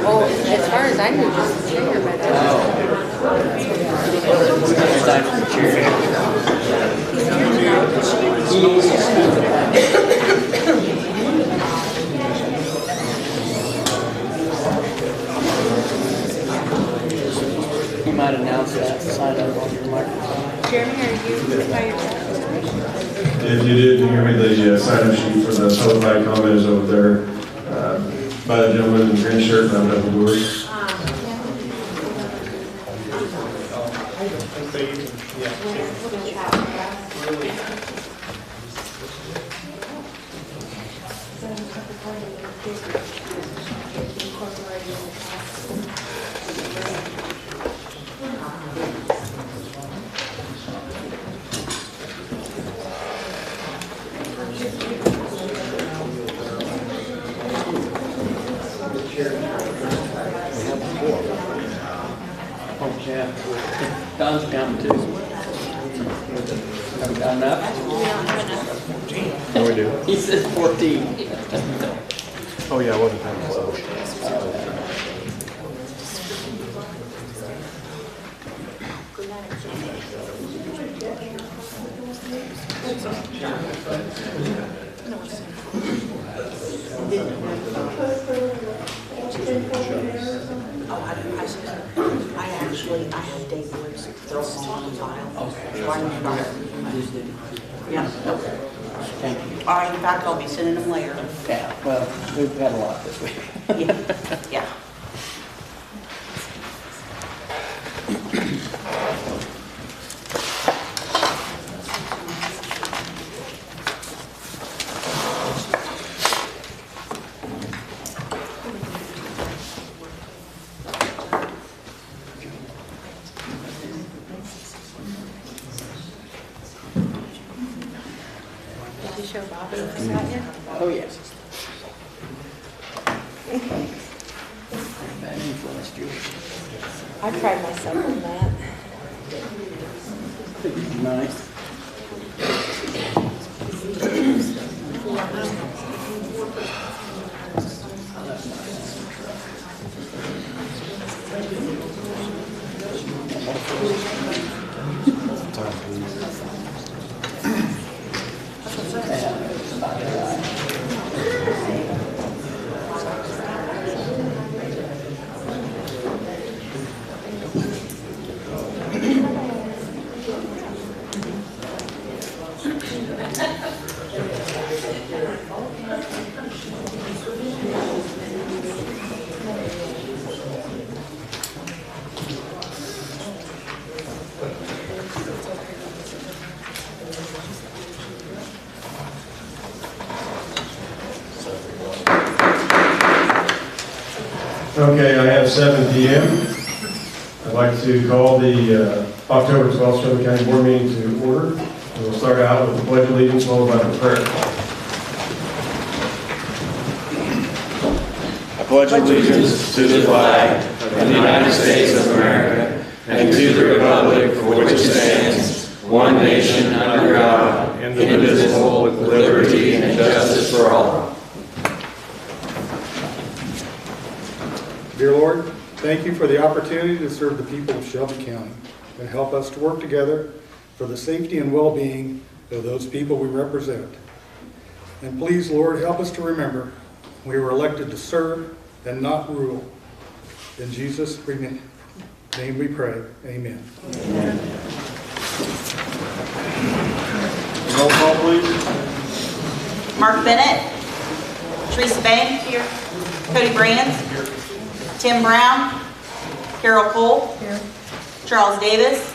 Oh, as far as I knew, just the chair, but Aside from the chair. You might announce that sign up on your microphone. Jeremy, are you by yourself? If you didn't hear me, the sign-up sheet for the public comment is over there by the gentleman in the green shirt, and I'm at the doors. Oh, yeah. Don's counting too. Haven't got enough? Oh, we do. He says 14. Oh, yeah, I wasn't paying myself. I have Dave Woods throw them all in the file. Okay. Yeah. Thank you. All right, in fact, I'll be sending them later. Yeah, well, we've had a lot this week. Yeah. Did you show Bobby if you got here? Oh, yes. Bad influence, Julie. I tried myself on that. Nice. Okay, I have 7 p.m. I'd like to call the October 12th Shelby County Board meeting to order. And we'll start out with the Pledge of Allegiance, followed by the prayer. I pledge allegiance to the flag of the United States of America and to the republic for which it stands, one nation under God, indivisible, with liberty and justice for all. Dear Lord, thank you for the opportunity to serve the people of Shelby County and help us to work together for the safety and well-being of those people we represent. And please, Lord, help us to remember we were elected to serve and not rule. In Jesus' name we pray. Amen. Roll call, please. Mark Bennett. Teresa Bank. Here. Cody Brands. Here. Tim Brown. Carol Cole. Here. Charles Davis.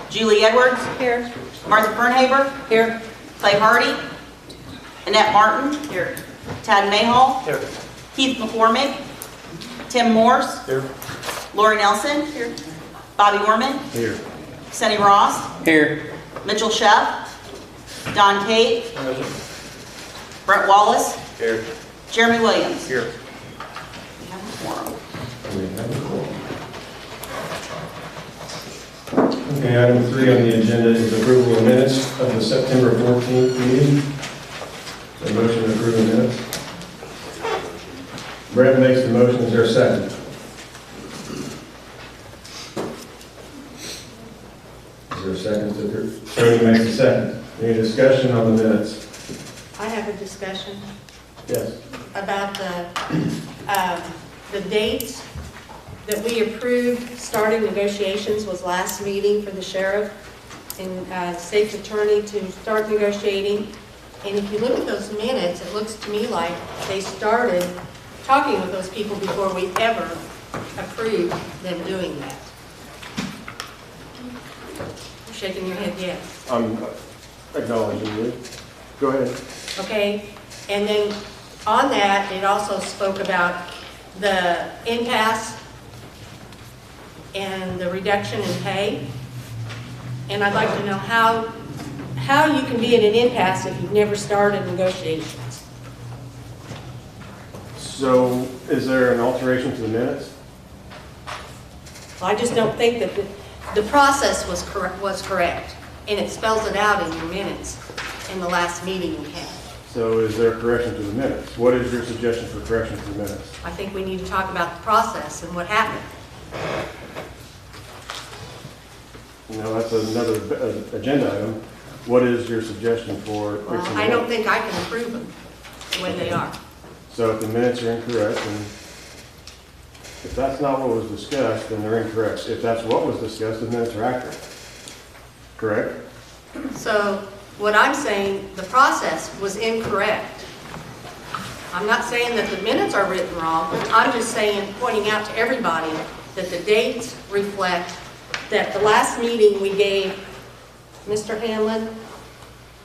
Julie Edwards. Here. Martha Fernhaber. Here. Clay Hardy. Annette Martin. Here. Tad Mayhall. Here. Keith McCormick. Tim Morse. Here. Lori Nelson. Here. Bobby Orman. Here. Sonny Ross. Here. Mitchell Sheff. Don Tate. Brett Wallace. Here. Jeremy Williams. Here. We have a quorum. Okay, item 3 on the agenda is approval of minutes of the September 14th meeting. A motion to approve the minutes. Brett makes the motion, is there a second? Is there a second? Tony makes a second. Any discussion on the minutes? I have a discussion Yes. about the dates that we approved starting negotiations was last meeting for the sheriff and state's attorney to start negotiating. And if you look at those minutes, it looks to me like they started talking with those people before we ever approved them doing that. You're shaking your head yes. I'm acknowledging you. Go ahead. Okay, and then on that, it also spoke about the impasse and the reduction in pay. And I'd like to know how you can be in an impasse if you've never started negotiations. So is there an alteration to the minutes? I just don't think that the process was correct, and it spells it out in your minutes in the last meeting we had. So is there a correction to the minutes? What is your suggestion for correction to the minutes? I think we need to talk about the process and what happened. No, that's another agenda item. What is your suggestion for fixing Well, the I don't minutes? think I can approve them the way they are. So if the minutes are incorrect, and if that's not what was discussed, then they're incorrect. If that's what was discussed, the minutes are accurate. Correct? So what I'm saying, the process was incorrect. I'm not saying that the minutes are written wrong. I'm just saying, pointing out to everybody that the dates reflect that the last meeting we gave Mr. Hanlon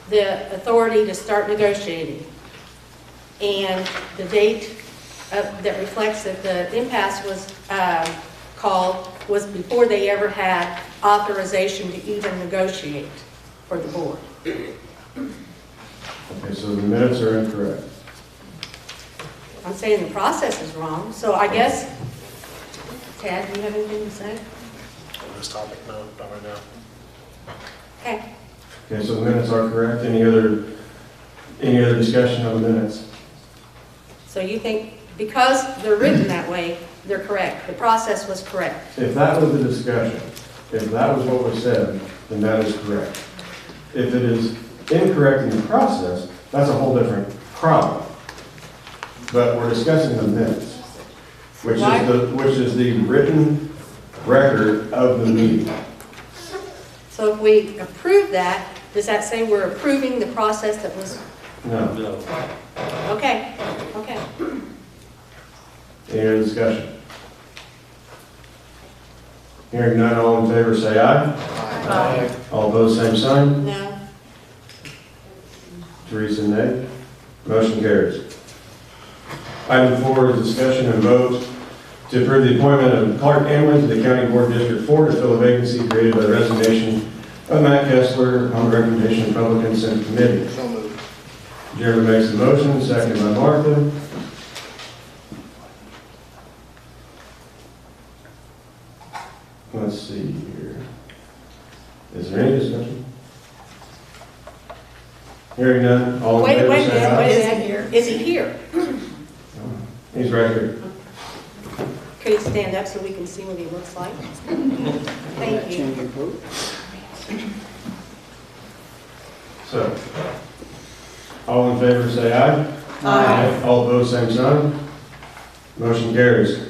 the authority to start negotiating. And the date that reflects that the impasse was called was before they ever had authorization to even negotiate for the board. Okay, so the minutes are incorrect. I'm saying the process is wrong, so I guess, Tad, do you have anything to say? On this topic, no, not right now. Okay. Okay, so the minutes are correct. Any other discussion on the minutes? So you think because they're written that way, they're correct, the process was correct? If that was the discussion, if that was what was said, then that is correct. If it is incorrect in the process, that's a whole different problem. But we're discussing the minutes, which is the written record of the meeting. So if we approve that, does that say we're approving the process that was, No. okay, okay. Any other discussion? Hearing none, all in favor say aye. All opposed, same sign. No, Teresa, nay. Motion carries. Item 4 is discussion and vote to approve the appointment of Clark Amlin to the County Board District 4 to fill a vacancy created by the resignation of Matt Kessler upon the recommendation of the Public Consent Committee. So moved. Jeremy makes the motion, seconded by Martha. Let's see here. Is there any discussion? Hearing none, all in wait favor a say minute, aye. wait a minute. Is he here? He's right here. Could he stand up so we can see what he looks like? Thank you. Change your vote. So, all in favor say aye. Aye. All opposed, same sign. Motion carries.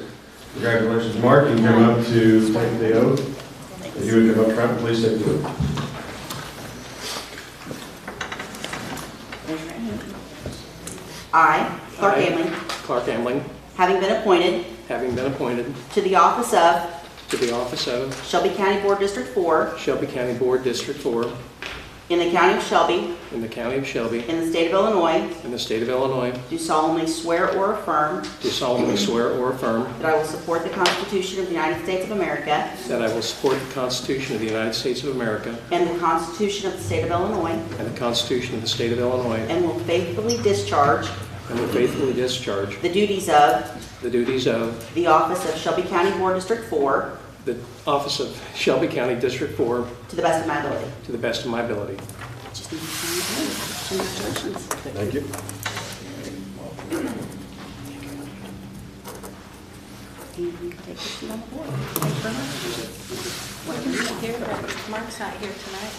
Congratulations, Mark. You can come up to take the oath. If you would come up front, please take the oath. I, Clark Amling, Clark Amling, having been appointed having been appointed to the office of to the office of Shelby County Board District 4 Shelby County Board District 4 in the county of Shelby, in the county of Shelby, in the state of Illinois, in the state of Illinois, do solemnly swear or affirm do solemnly swear or affirm that I will support the Constitution of the United States of America that I will support the Constitution of the United States of America and the Constitution of the state of Illinois, and the Constitution of the state of Illinois, and will faithfully discharge and will faithfully discharge the duties of the duties of the office of Shelby County Board District 4 the office of Shelby County District 4 to the best of my ability. to the best of my ability. Just need to sign it. Congratulations. Thank you. you can take your seat on the board. Thank you very much. Here, but Mark's not here tonight.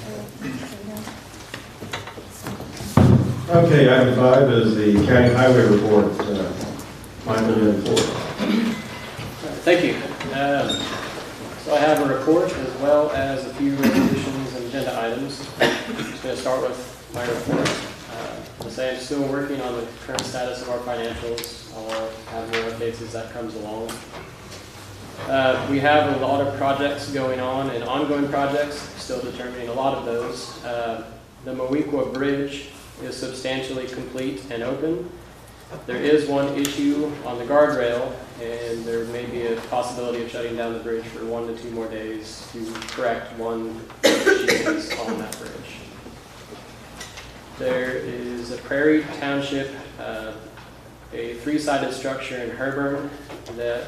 Okay, item 5 is the county highway report. Michael, you have the floor. Thank you. So I have a report as well as a few resolutions and agenda items. I'm just going to start with my report. I'll say I'm still working on the current status of our financials. I'll have more updates as that comes along. We have a lot of projects going on and ongoing projects, still determining a lot of those. The Mowequa Bridge is substantially complete and open. There is one issue on the guardrail, and there may be a possibility of shutting down the bridge for 1 to 2 more days to correct one issue on that bridge. There is a Prairie Township, a 3-sided structure in Herborn that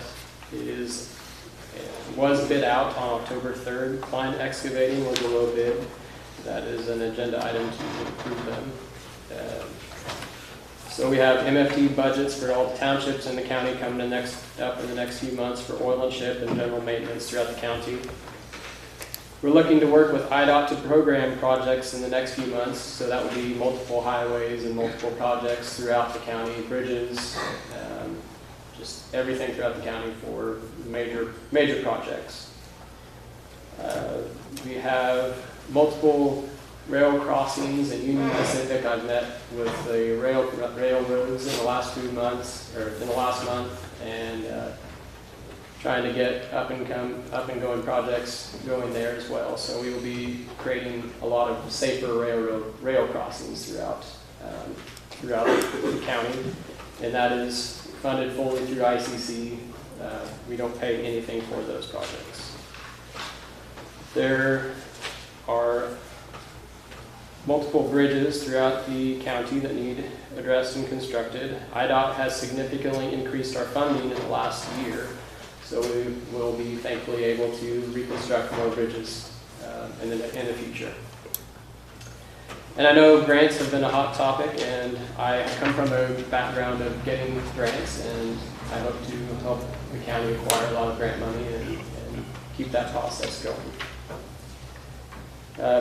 was bid out on October 3rd. Klein Excavating was a low bid. That is an agenda item to approve them. So we have MFT budgets for all the townships in the county coming up in the next few months for oil and ship and general maintenance throughout the county. We're looking to work with IDOT to program projects in the next few months, so that would be multiple highways and multiple projects throughout the county, bridges, just everything throughout the county for major projects. We have multiple rail crossings in Union Pacific. I've met with the railroads in the last few months, or in the last month, and trying to get up and going projects going there as well. So we will be creating a lot of safer rail crossings throughout the county, and that is funded fully through ICC. We don't pay anything for those projects. There are multiple bridges throughout the county that need addressed and constructed. IDOT has significantly increased our funding in the last year, so we will be thankfully able to reconstruct more bridges in the future. And I know grants have been a hot topic, and I come from a background of getting grants, and I hope to help the county acquire a lot of grant money and keep that process going.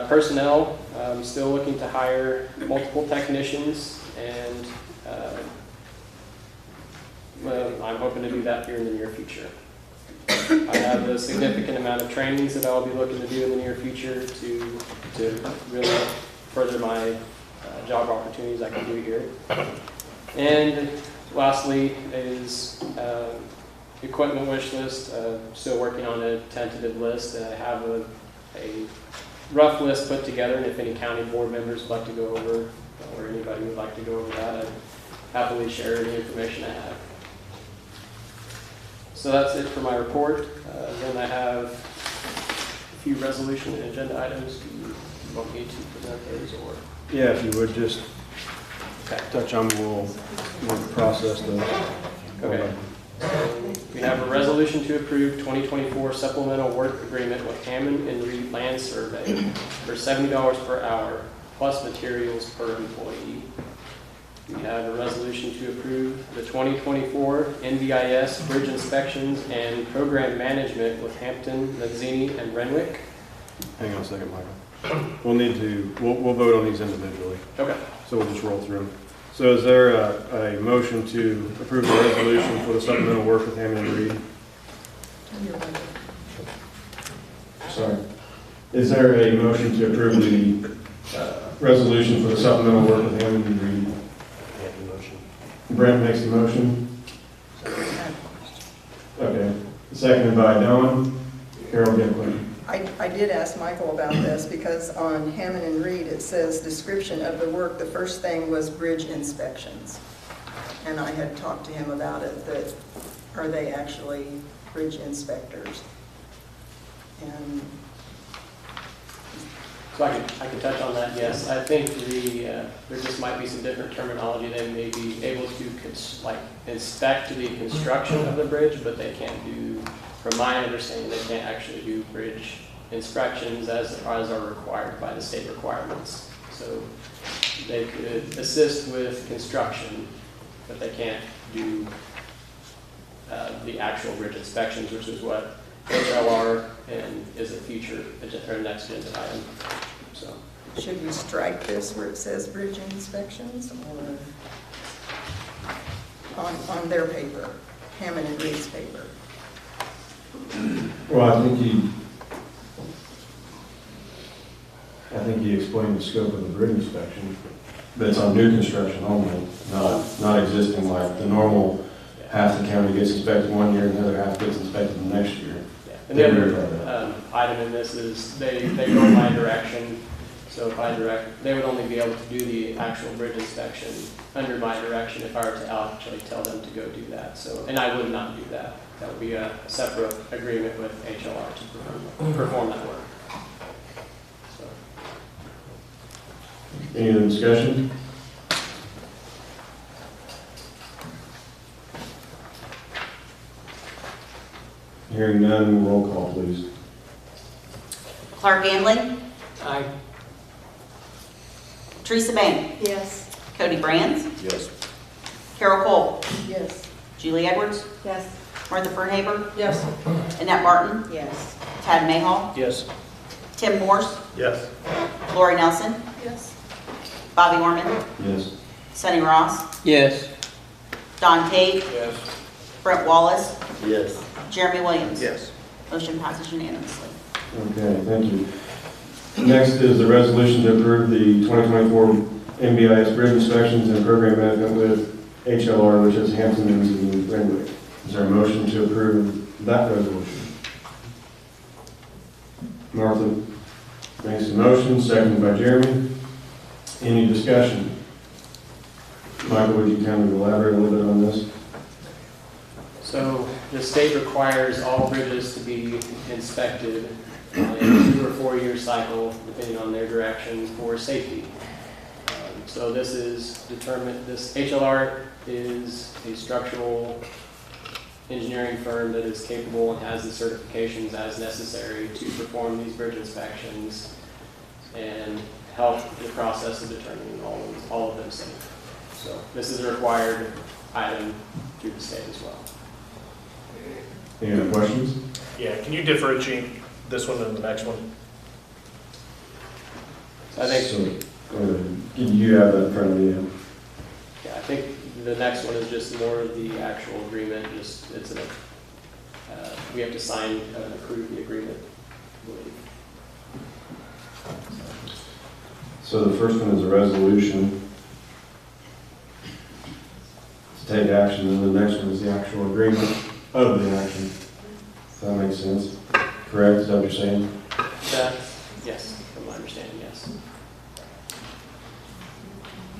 Personnel, I'm still looking to hire multiple technicians, and I'm hoping to do that here in the near future. I have a significant amount of trainings that I'll be looking to do in the near future to really further my job opportunities I can do here. And lastly is equipment wish list. Still working on a tentative list. I have a rough list put together, and if any county board members would like to go over, or anybody would like to go over that, I'd happily share any information I have. So that's it for my report. Then I have a few resolution and agenda items. Do you want me to present those, or? Yeah, if you would just touch on, we'll process those. Okay. We have a resolution to approve 2024 supplemental work agreement with Hammond and Reed Land Survey for $70 per hour plus materials per employee. We have a resolution to approve the 2024 NVIS bridge inspections and program management with Hampton, Mazzini, and Renwick. Hang on a second, Michael. We'll vote on these individually. Okay. So we'll just roll through them. So is there a motion to approve the resolution for the supplemental work with Hammond and Reed? Sorry. Is there a motion to approve the resolution for the supplemental work with Hammond and Reed? Brent makes the motion. Okay. Seconded by Dawn. Carol Giplin. I did ask Michael about this because on Hammond and Reed it says description of the work. The first thing was bridge inspections. And I had talked to him about it, that are they actually bridge inspectors? And So I can touch on that, yes. I think there just might be some different terminology. They may be able to inspect the construction of the bridge, but they can't do, from my understanding, they can't actually do bridge inspections as are required by the state requirements. So they could assist with construction, but they can't do the actual bridge inspections, which is what HLR and is a future or next agenda item. So Should we strike this where it says bridge inspections or on their paper, Hammond and Reed's paper? Well, I think he explained the scope of the bridge inspection. That's on new construction only, not existing, like the normal, half the county gets inspected one year and the other half gets inspected the next year. yeah. And the other item in this is they go my direction. So if I direct, they would only be able to do the actual bridge inspection under my direction if I were to actually tell them to go do that. So, and I would not do that. That would be a separate agreement with HLR to perform that work. So, Any other discussion? Hearing none, roll call, please. Clark Ganley, Aye. Teresa Bank, Yes. Cody Brands, Yes. Carol Cole, Yes. Julie Edwards, Yes. Martha Verhaber, Yes. Annette Barton, Yes. Tad Mayhaw, Yes. Tim Morse, Yes. Lori Nelson, Yes. Bobby Orman, Yes. Sonny Ross, Yes. Don Tate, Yes. Brett Wallace, Yes. Jeremy Williams. Yes. Motion passes unanimously. Okay, thank you. Next is the resolution to approve the 2024 MBIS bridge inspections and program management with HLR, which is Hampton Inns and Renwick. Is there a motion to approve that resolution? Martha makes the motion, seconded by Jeremy. Any discussion? Michael, would you kind of elaborate a little bit on this? so the state requires all bridges to be inspected on a 2 or 4 year cycle, depending on their direction, for safety. So this is determined, this HLR is a structural engineering firm that is capable and has the certifications as necessary to perform these bridge inspections and help the process of determining all of them safe. So this is a required item through the state as well. Any other questions? Yeah, can you differentiate this one and the next one? So I think, So, you have that in front of you. yeah, I think the next one is just more of the actual agreement, just, it's we have to sign and approve the agreement, I believe. So the first one is a resolution to take action, and the next one is the actual agreement of the action. Does that make sense? Correct, is that what you're saying? That, yes, from my understanding, yes.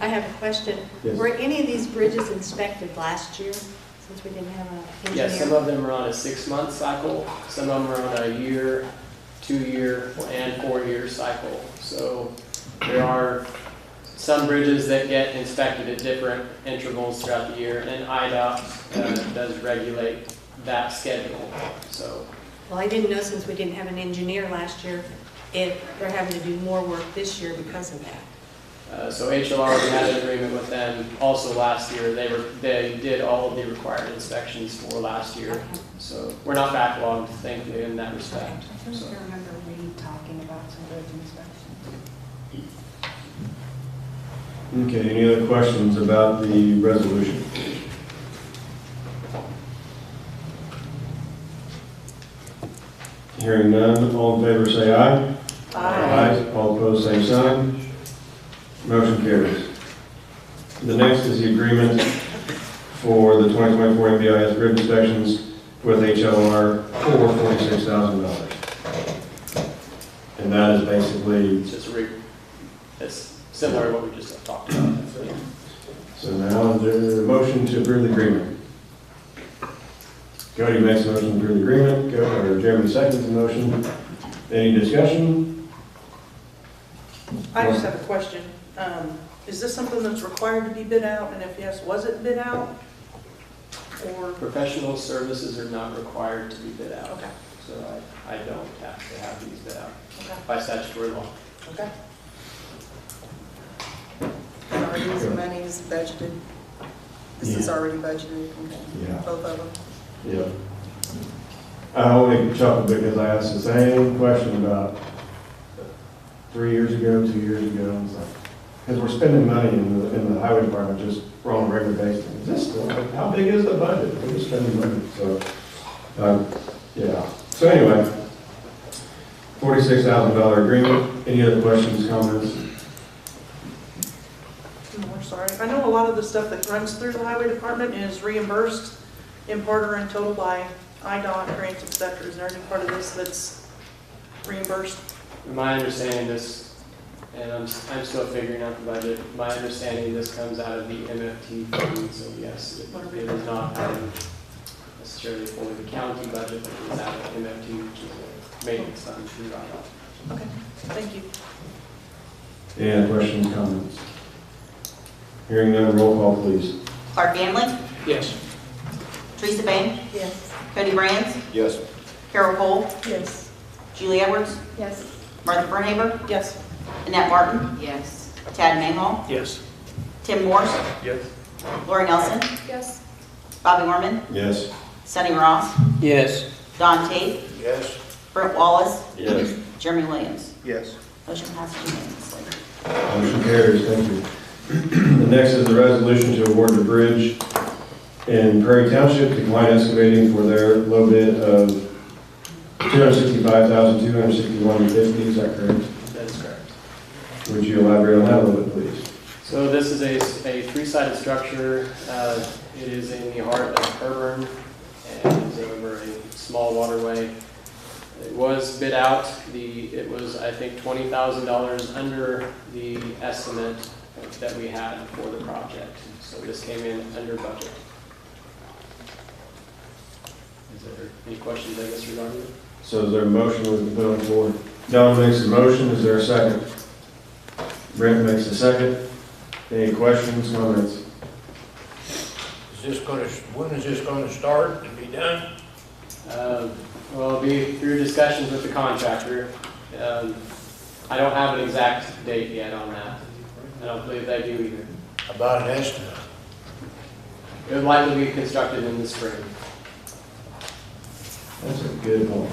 I have a question. Yes. Were any of these bridges inspected last year, since we didn't have an engineer? Yes, some of them are on a 6-month cycle, some of them are on a year, 2-year, and 4-year cycle. So there are some bridges that get inspected at different intervals throughout the year, and IDOT does regulate that schedule. So, Well, I didn't know, since we didn't have an engineer last year, if they're having to do more work this year because of that. so HLR, we had an agreement with them also last year. They did all of the required inspections for last year. So we're not backlogged, thankfully, in that respect. I So, remember Reed talking about some bridge inspections. Okay, any other questions about the resolution? Hearing none, all in favor say aye. Aye. All opposed, same sign. Motion carries. The next is the agreement for the 2024 MBIS grid inspections with HLR for $46,000. And that is basically, it's just it's similar to what we just talked about. so now is there a motion to approve the agreement? Cody makes a motion to approve the agreement, or Jeremy seconds the motion. Any discussion? I just have a question. Is this something that's required to be bid out, and if yes, was it bid out? Or, Professional services are not required to be bid out. okay, So I don't have to have these bid out okay, by statutory law. okay. Are these monies budgeted? This is Yeah. already budgeted, okay? Yeah. Both of them? Yeah. I only chuckled because I asked the same question about 3 years ago, 2 years ago, and it's like, because we're spending money in the highway department just on a regular basis. Is this still, how big is the budget? We're just spending money, so, yeah. So anyway, $46,000 agreement. Any other questions, comments? No, we're sorry. I know a lot of the stuff that runs through the highway department is reimbursed in part or in total by IDOT, grants, et cetera. Is there any part of this that's reimbursed? My understanding this, and I'm still figuring out the budget, my understanding this comes out of the MFT fund, so yes, it is not out of necessarily fully the county budget, but it is out of MFT, which is a maintenance fund through IDOT. Okay, thank you. Any other questions, comments? Hearing none, roll call, please. Clark Ganley, Yes. Teresa Bank, Yes. Cody Brands, Yes. Carol Cole, Yes. Julie Edwards, Yes. Martha Burnhaber, Yes. Annette Martin, Yes. Tad Mahal, Yes. Tim Morse, Yes. Lori Nelson, Yes. Bobby Mormon, Yes. Sonny Ross, Yes. Don Tate, Yes. Brent Wallace, Yes. Jeremy Williams. Yes. Motion passes unanimously. Motion carries, thank you. The next is the resolution to award the bridge in Prairie Township to Klein Excavating for their low bid of $265,261.50, is that correct? That is correct. Would you elaborate on that a little bit, please? So this is a three-sided structure. It is in the heart of Herburn and is over a small waterway. It was bid out. It was, I think, $20,000 under the estimate that we had for the project. So this came in under budget. Is there any questions I guess regarding it? So is there a motion we can put on the board? Don makes a motion, is there a second? Brent makes a second. Any questions, comments? When is this gonna start and be done? Well, it'll be through discussions with the contractor. I don't have an exact date yet on that. I don't believe they do either. About an estimate. It would likely be constructed in the spring. That's a good point.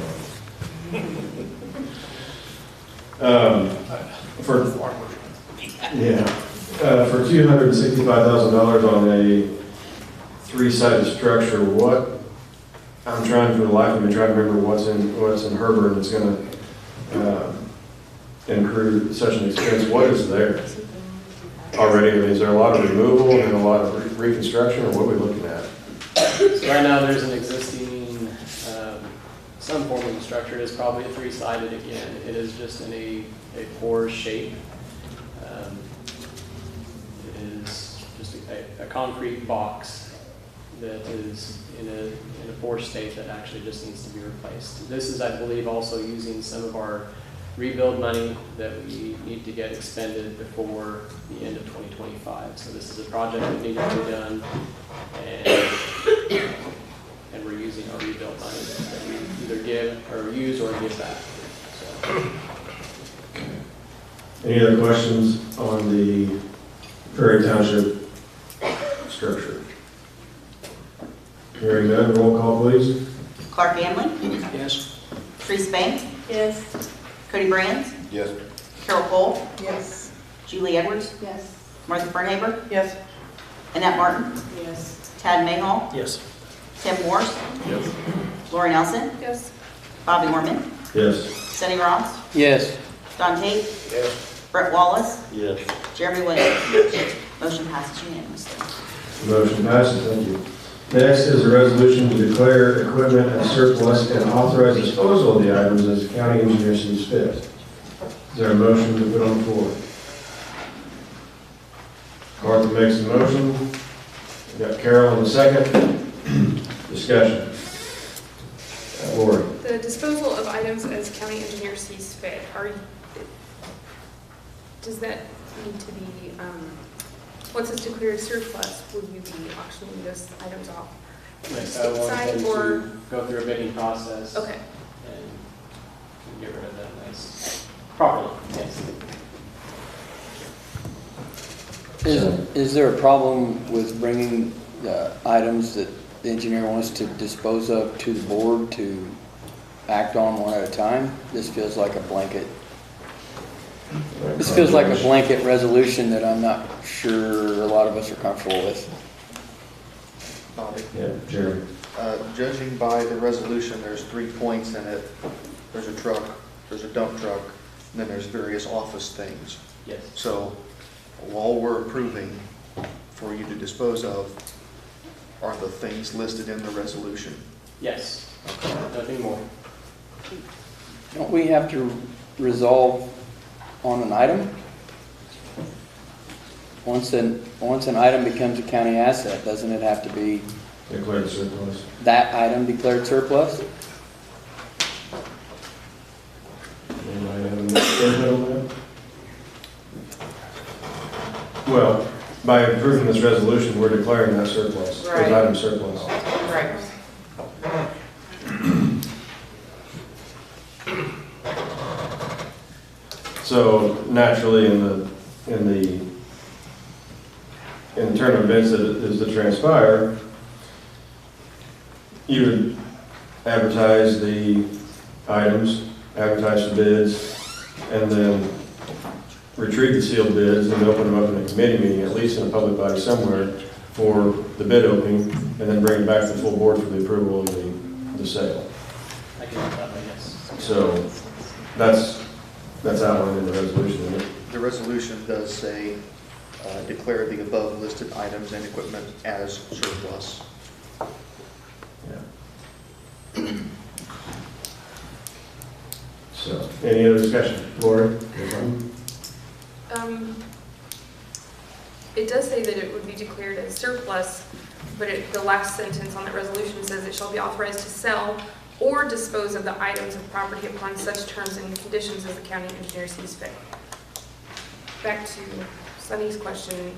For $265,000 on a three-sided structure, what, I'm trying for the life of me, trying to remember what's in Herburn that's gonna, incur such an expense. What is there already? I mean, is there a lot of removal and a lot of reconstruction, or what are we looking at? So right now, there's an existing, some form of structure. It is probably a three-sided again. It is just in a pore shape. It is just a concrete box that is in a poor state that actually just needs to be replaced. This is, I believe, also using some of our rebuild money that we need to get expended before the end of 2025. So this is a project that needed to be done, and we're using our rebuild money that we either give or use or give back. So. Any other questions on the Prairie Township structure? Hearing none, roll call, please. Clark Ganley, Yes. Teresa Bank, Yes. Cody Brands, Yes. Carol Cole, Yes. Julie Edwards, Yes. Martha Burnhaber, Yes. Annette Martin, Yes. Tad Mahal, Yes. Tim Morse, Yes. Lori Nelson, Yes. Bobby Mormon, Yes. Sonny Ross, Yes. Don Tate, Yes. Brent Wallace, Yes. Jeremy Williams. Motion passes unanimously. Motion passes, thank you. Next is a resolution to declare equipment as surplus and authorize disposal of the items as the county engineer sees fit. Is there a motion to put on the floor? Martha makes a motion. We got Carol in the second. Discussion. Lori. The disposal of items as county engineer sees fit, does that need to be, once it's declared surplus, will you be auctioning those items off? Yes, I State want side them or, to go through a bidding process. okay. And get rid of them nice, properly, yes. Is there a problem with bringing the items that the engineer wants to dispose of to the board to act on one at a time. This feels like a blanket. This feels like a blanket resolution that I'm not sure a lot of us are comfortable with. Bobby, Yeah, Jerry. judging by the resolution, there's 3 points in it. There's a truck, there's a dump truck, and then there's various office things. Yes. So all we're approving for you to dispose of are the things listed in the resolution. Yes. Nothing more. Don't we have to resolve on an item? Once an item becomes a county asset, doesn't it have to be Declared surplus. that item declared surplus? Anybody have any input on that? Well, by approving this resolution, we're declaring that surplus, those Right. items surplus. Right. So naturally, in turn of events that is to transpire, you would advertise the items, advertise the bids, and then retrieve the sealed bids and open them up in a committee meeting, at least in a public body somewhere, for the bid opening, and then bring it back to the full board for the approval of the sale. I can do that, I guess. So that's outlined in the resolution, isn't it? The resolution does say, declare the above listed items and equipment as surplus. So, any other discussion? Lori? It does say that it would be declared as surplus, but the last sentence on that resolution says it shall be authorized to sell or dispose of the items of property upon such terms and conditions as the county engineer sees fit. Back to Sunny's question,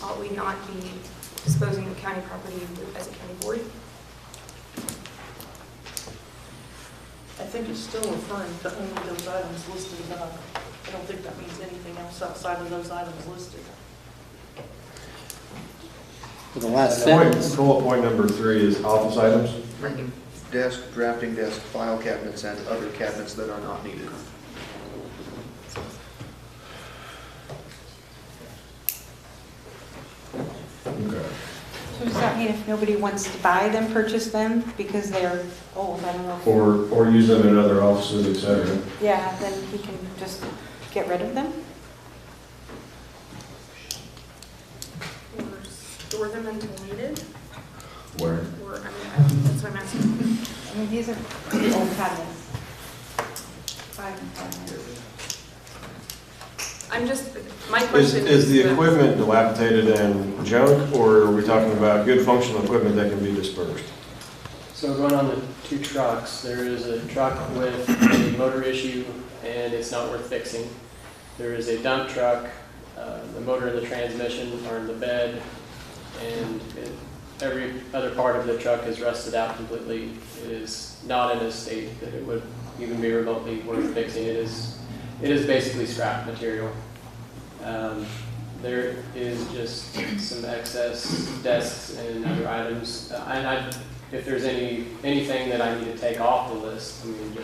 ought we not be disposing of county property as a county board? I think it's still referring to only those items listed above. I don't think that means anything else outside of those items listed. For the last sentence. Bullet point number 3 is office items. Desk, drafting desk, file cabinets, and other cabinets that are not needed. Okay. So does that mean if nobody wants to buy them, purchase them because they're old, I don't know. Or use them in other offices, et cetera. Yeah, then he can just get rid of them? Or store them until needed? Where? Or, I mean, that's what I'm asking. I mean, these are pretty old cabinets. 5 and 5 years. I'm just, my question Is the equipment dilapidated and junk, or are we talking about good functional equipment that can be dispersed? So going on the 2 trucks, there is a truck with a motor issue and it's not worth fixing. There is a dump truck, the motor and the transmission are in the bed, and every other part of the truck is rusted out completely. It is not in a state that it would even be remotely worth fixing. It is basically scrap material. There is just some excess desks and other items. If there's anything that I need to take off the list, I mean,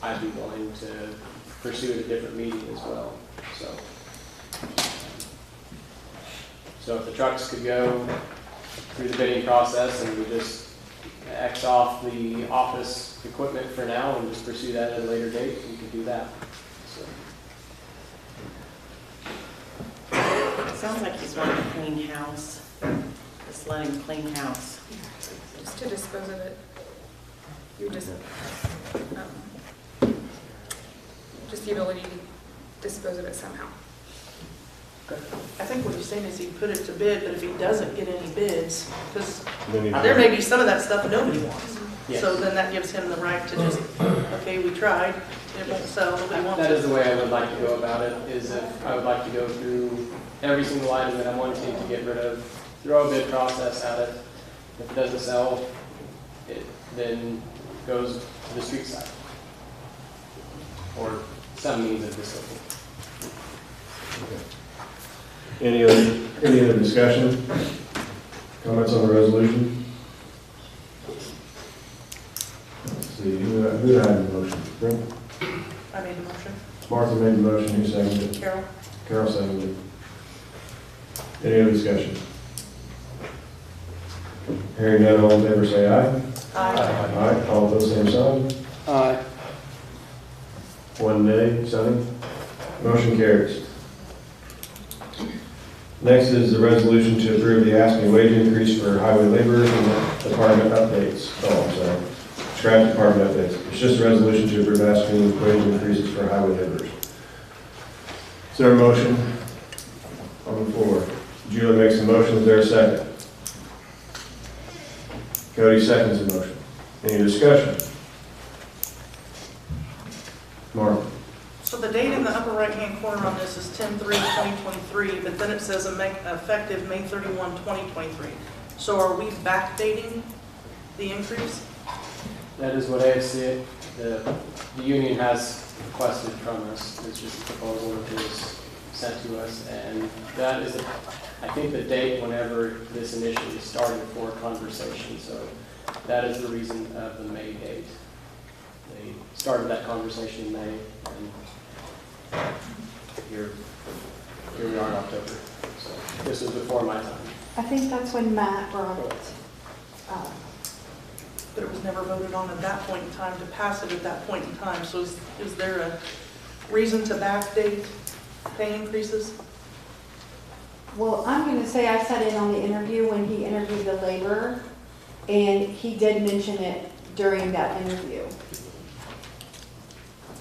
I'd be willing to pursue at a different meeting as well. So if the trucks could go through the bidding process and we just X off the office equipment for now and just pursue that at a later date, we could do that. So. It sounds like he's wanting to clean house, just let him clean house. Just to dispose of it. You're just the ability to dispose of it somehow. I think what he's saying is he put it to bid, but if he doesn't get any bids, because Then there may be some of that stuff nobody wants. Yes. So then that gives him the right to just, okay, we tried, it won't sell, nobody wants That is it. the way I would like to go about it, is if I would like to go through every single item that I'm wanting to get rid of, throw a bid process at it. If it doesn't sell, it then goes to the street side. Or some means of disposal. Any other discussion? Comments on the resolution? see, who had the motion? Brent? I made the motion. Martha made the motion, who seconded it? Carol? Carol seconded it. Any other discussion? Hearing none, all in favor say aye. Aye. Aye, all opposed, same sign. Aye. 1 nay, Sonny. Motion carries. Next is the resolution to approve the asking wage increase for highway laborers and department updates. Oh, I'm sorry. Scratch department updates. It's just a resolution to approve asking wage increases for highway laborers. Is there a motion on the floor? Julie makes a motion. Is there a second? Cody seconds the motion. Any discussion? Mark? So the date in the upper right-hand corner on this is 10/3/2023, but then it says effective May 31, 2023. So are we backdating the increase? That is what I see it. The union has requested from us, it's just a proposal that was sent to us, and that is, I think, the date whenever this initially started for conversation, so that is the reason of the May date. They started that conversation in May, and here we are in October, so this is before my time. I think that's when Matt brought it up. But it was never voted on at that point in time to pass it at that point in time. So is there a reason to backdate pay increases? Well, I'm going to say I sat in on the interview when he interviewed the laborer, and he did mention it during that interview.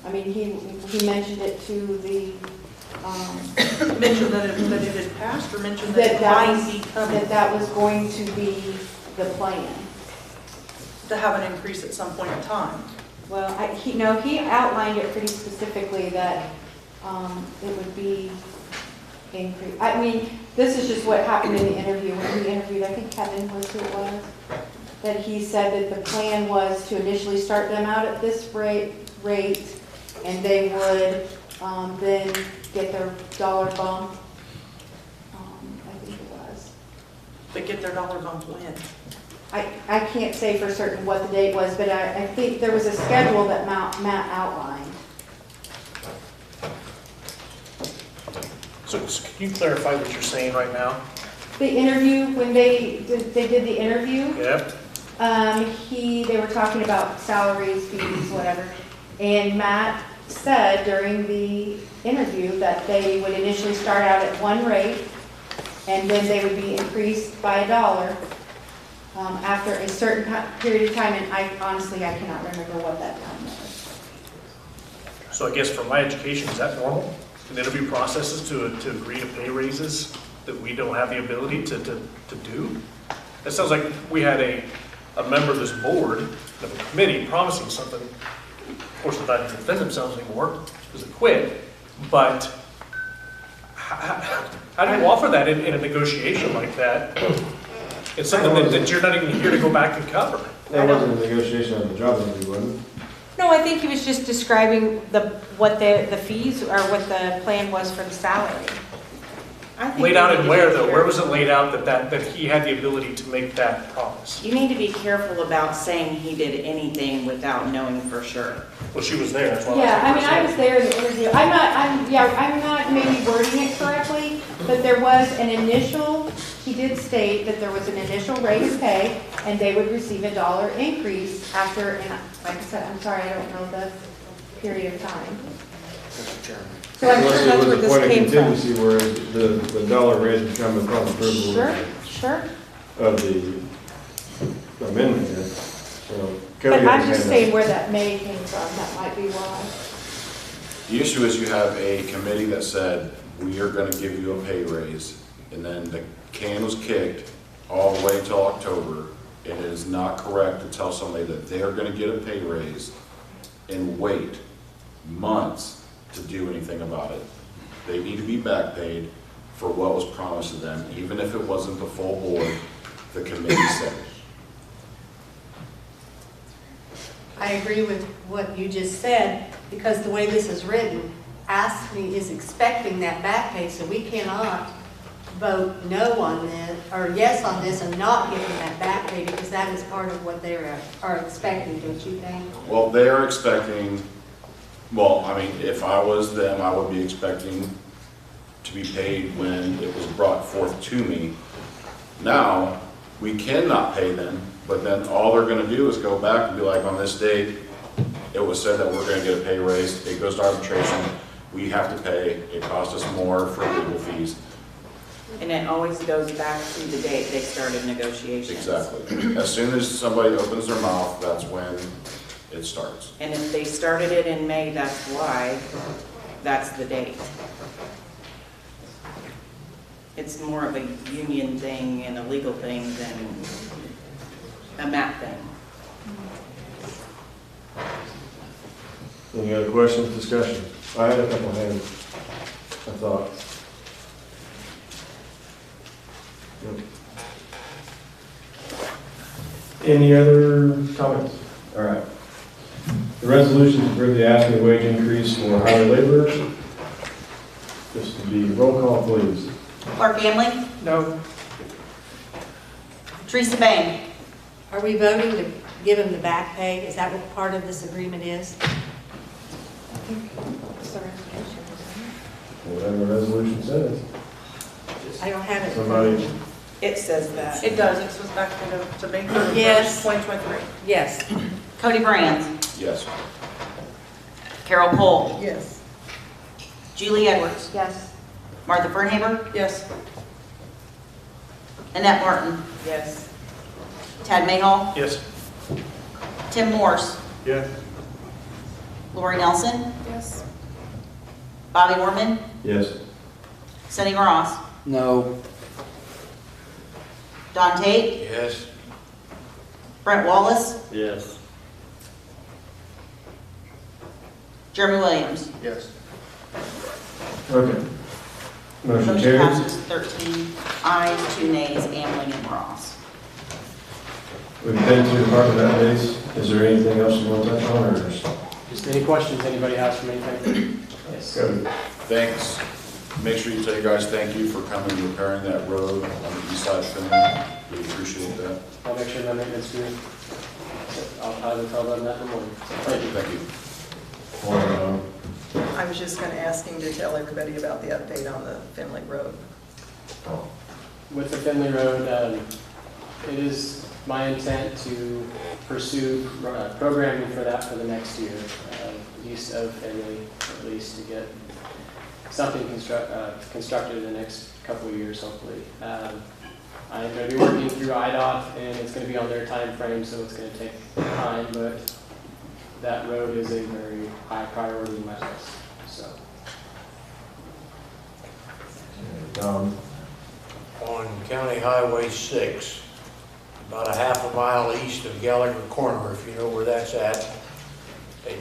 I mean, he mentioned it to the, Mentioned that it had passed, or mentioned that it might be coming that was going to be the plan. to have an increase at some point in time? Well, he outlined it pretty specifically that it would be increased. I mean, this is just what happened in the interview. When he interviewed, I think Kevin was who it was, that he said that the plan was to initially start them out at this rate, and they would then get their dollar bump. I think it was. They get their dollar bump when? I can't say for certain what the date was, but I think there was a schedule that Matt outlined. So can you clarify what you're saying right now? The interview, when they did the interview, Yep. they were talking about salaries, fees, whatever. And Matt said during the interview that they would initially start out at one rate, and then they would be increased by $1 after a certain period of time, and I cannot remember what that time was. So I guess from my education, is that normal? In interview processes to agree to pay raises that we don't have the ability to do? It sounds like we had a member of this board, of a committee, promising something. Of course, they're not to defend themselves anymore because they quit. But how do you offer that in a negotiation like that? It's something that you're not even here to go back and cover. That wasn't a negotiation on the job interview, was it? No, I think he was just describing what the fees or what the plan was for the salary. I think Laid we out need in to where be though? Where careful. was it laid out that he had the ability to make that promise? You need to be careful about saying he did anything without knowing for sure. Well, she was there, that's why. Yeah, I mean, I was there in the interview. I'm not maybe wording it correctly, but there was an initial, he did state that there was an initial rate of pay, and they would receive a $1 increase after, and like I said, I'm sorry, I don't know the period of time. So I'm sure Unless it that's was where a this point of came from. contingency where the dollar raise would come upon approval Sure. of the amendment here. So, But Cody I'm has just hand saying up. where that may came from, that might be why. The issue is you have a committee that said, we are gonna give you a pay raise, and then the can was kicked all the way till October, and it is not correct to tell somebody that they're gonna get a pay raise and wait months to do anything about it. They need to be back paid for what was promised to them, even if it wasn't the full board, the committee said. I agree with what you just said, because the way this is written, ASME is expecting that back pay, so we cannot vote no on this, or yes on this and not give them that back pay, because that is part of what they are expecting, don't you think? Well, they're expecting, well, I mean, if I was them, I would be expecting to be paid when it was brought forth to me. Now, we cannot pay them, but then all they're gonna do is go back and be like, on this date, it was said that we're gonna get a pay raise, it goes to arbitration, we have to pay, it costs us more for legal fees. And it always goes back to the date they started negotiations. Exactly. As soon as somebody opens their mouth, that's when it starts. And if they started it in May, that's why, that's the date. It's more of a union thing and a legal thing than a map thing. Any other questions, discussion? I had a couple hands, I thought. Yep. Any other comments? All right. The resolution to approve the asking wage increase for highway laborers. This would be roll call, please. Clark Hamlin, No. Teresa Bang, Are we voting to give them the back pay? Is that what part of this agreement is? Whatever the resolution says. I don't have it. Somebody, It says that. It does, it goes back to May 31st, Yes. 2023. Yes. Cody Brands, Yes. Carol Cole, Yes. Julie Edwards, Yes. Martha Fernhaber, Yes. Annette Martin, Yes. Tad Mayhall, Yes. Tim Morse, Yes. Lori Nelson, Yes. Bobby Worman, yes. Sonny Ross, No. Don Tate, Yes. Brent Wallace, Yes. Jeremy Williams. Yes. Okay. Motion Motion carries. passes 13 ayes, 2 nays, Ambling and Ross. We've been through department updates. Is there anything else you want to touch on, or just Just any questions anybody has from anything? Yes. go? Thanks. Make sure you tell you guys thank you for coming and repairing that road on the east side of Finley. We appreciate that. I'll make sure my maintenance crew, I will tell them that in the morning. Thank you. Thank you. I was just going to ask him to tell everybody about the update on the Finley Road. With the Finley Road, it is my intent to pursue programming for that for the next year, east of Finley, at least to get something constructed in the next couple of years, hopefully. I'm going to be working through IDOT, and it's going to be on their time frame, so it's going to take time, but that road is a very high priority in my list. So. On County Highway 6, about a half a mile east of Gallagher Corner, if you know where that's at, a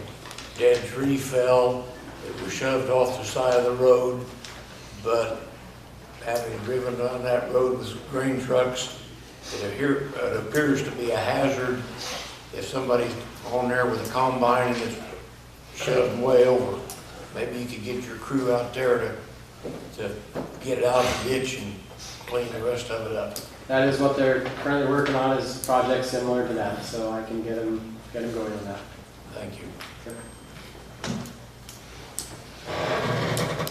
dead tree fell. It was shoved off the side of the road, but having driven down that road with grain trucks, it appears to be a hazard if somebody's on there with a combine and it's shoved way over. Maybe you could get your crew out there to get it out of the ditch and clean the rest of it up. That is what they're currently working on, is projects similar to that, so I can get them going on that. Thank you.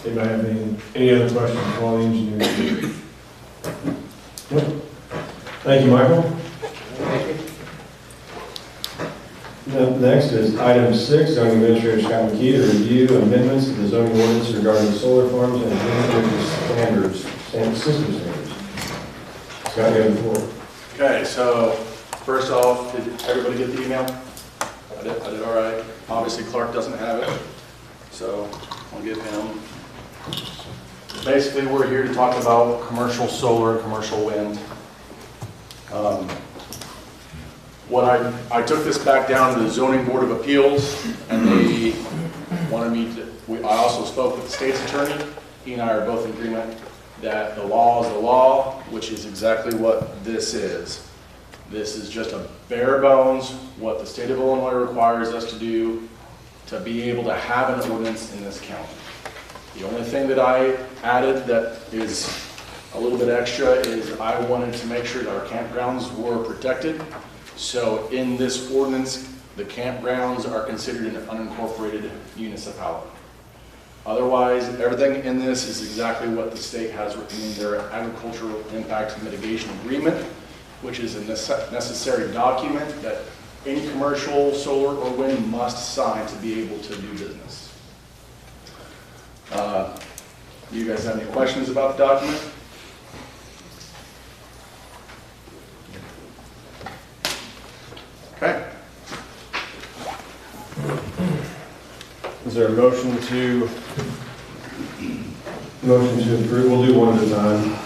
Anybody have any other questions for all the engineers? Nope. Thank you, Michael. Thank you. Next is item 6, zoning administrator Scott McKee to review amendments to the zoning ordinance regarding solar farms and standards, system standards. Scott, you have the floor. Okay, so first off, did everybody get the email? I did all right. Obviously Clark doesn't have it, so I'll give him. Basically, we're here to talk about commercial solar, commercial wind. I took this back down to the Zoning Board of Appeals, and they wanted me to, I also spoke with the state's attorney. He and I are both in agreement that the law is the law, which is exactly what this is. This is just a bare bones, what the state of Illinois requires us to do to be able to have an ordinance in this county. The only thing that I added that is a little bit extra is I wanted to make sure that our campgrounds were protected. So in this ordinance, the campgrounds are considered an unincorporated municipality. Otherwise, everything in this is exactly what the state has written in their agricultural impact mitigation agreement, which is a necessary document that any commercial, solar, or wind must sign to be able to do business. Do you guys have any questions about the document? Okay. Is there a motion to approve? We'll do one at a time.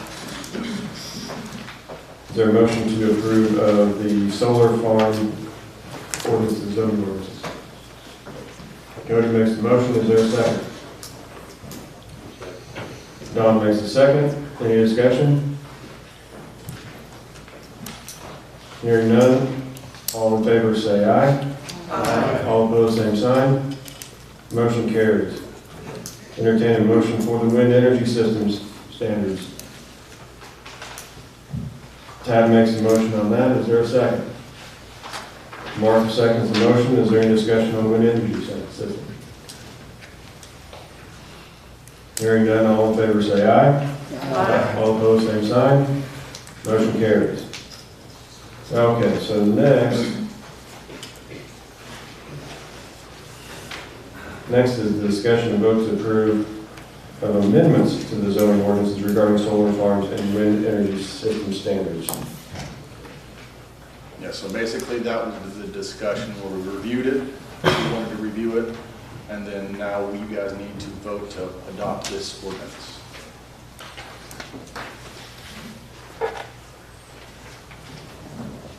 Is there a motion to approve of the solar farm ordinances, zoning ordinances? Cody makes the motion. Is there a second? Don makes a second. Any discussion? Hearing none. All in favor say aye. Aye. All opposed, same sign. Motion carries. Entertain a motion for the wind energy systems standards. Tab makes a motion on that. Is there a second? Mark seconds the motion. Is there any discussion on wind energy system? Hearing none, all in favor say aye. Aye. All opposed, same sign. Motion carries. Okay, so next is the discussion and vote to approve of amendments to the zoning ordinances regarding solar farms and wind energy system standards. Yeah, so basically that was the discussion where we reviewed it, we wanted to review it, and then now you guys need to vote to adopt this ordinance.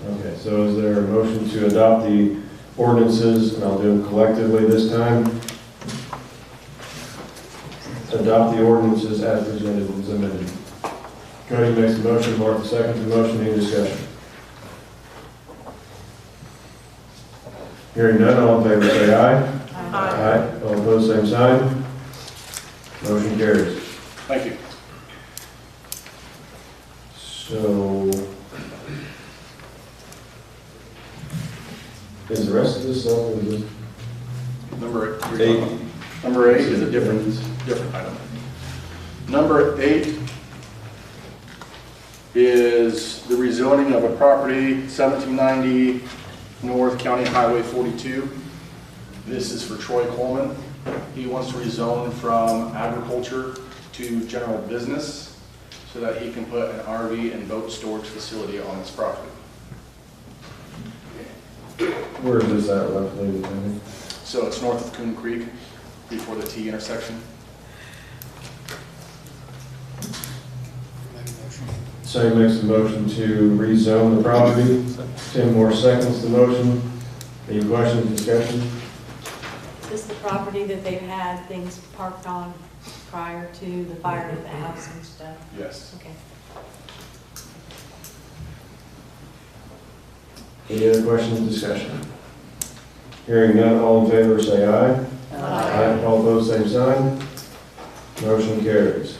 Okay, so is there a motion to adopt the ordinances, and I'll do them collectively this time? Adopt the ordinances as presented as amended. Cody makes the motion, Mark seconds the motion. Any discussion? Hearing none, all in favor say aye. Aye. All opposed, same sign. Motion carries. Thank you. So, is the rest of this stuff, Number 8. Number 8 is a different item. Number 8 is the rezoning of a property, 1790 North County Highway 42. This is for Troy Coleman. He wants to rezone from agriculture to general business so that he can put an RV and boat storage facility on his property. where is this at roughly? So it's north of Coon Creek, before the T intersection. Sonny makes a motion to rezone the property. Tim Moore seconds the motion. Any questions, discussion? Is this the property that they've had things parked on prior to the fire at the house and stuff? Yes. Okay. Any other questions, discussion? Hearing none, all in favor say aye. Aye. All opposed, same sign. Motion carries.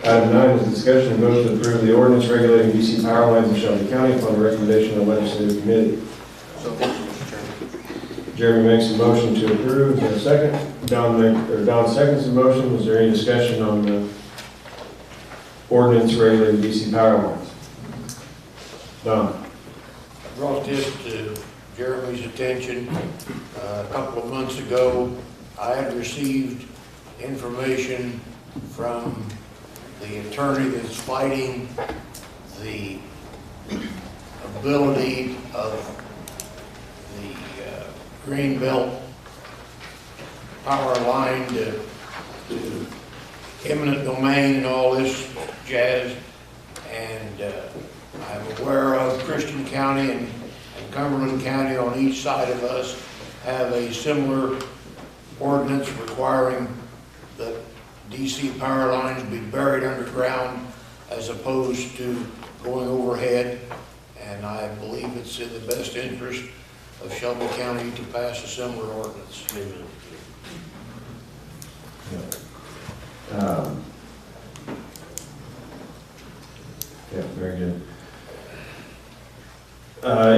Item 9 is discussion and vote to approve the ordinance regulating DC power lines in Shelby County upon the recommendation of the legislative committee. Jeremy makes a motion to approve. Is there a second? Don seconds the motion. Is there any discussion on the ordinance regulating DC power lines? Don. I brought this to Jeremy's attention a couple of months ago. I had received information from the attorney that's fighting the ability of the Greenbelt power line to eminent domain and all this jazz. And I'm aware of Christian County and Cumberland County on each side of us have a similar ordinance requiring that DC power lines be buried underground as opposed to going overhead. And I believe it's in the best interest of Shelby County to pass a similar ordinance.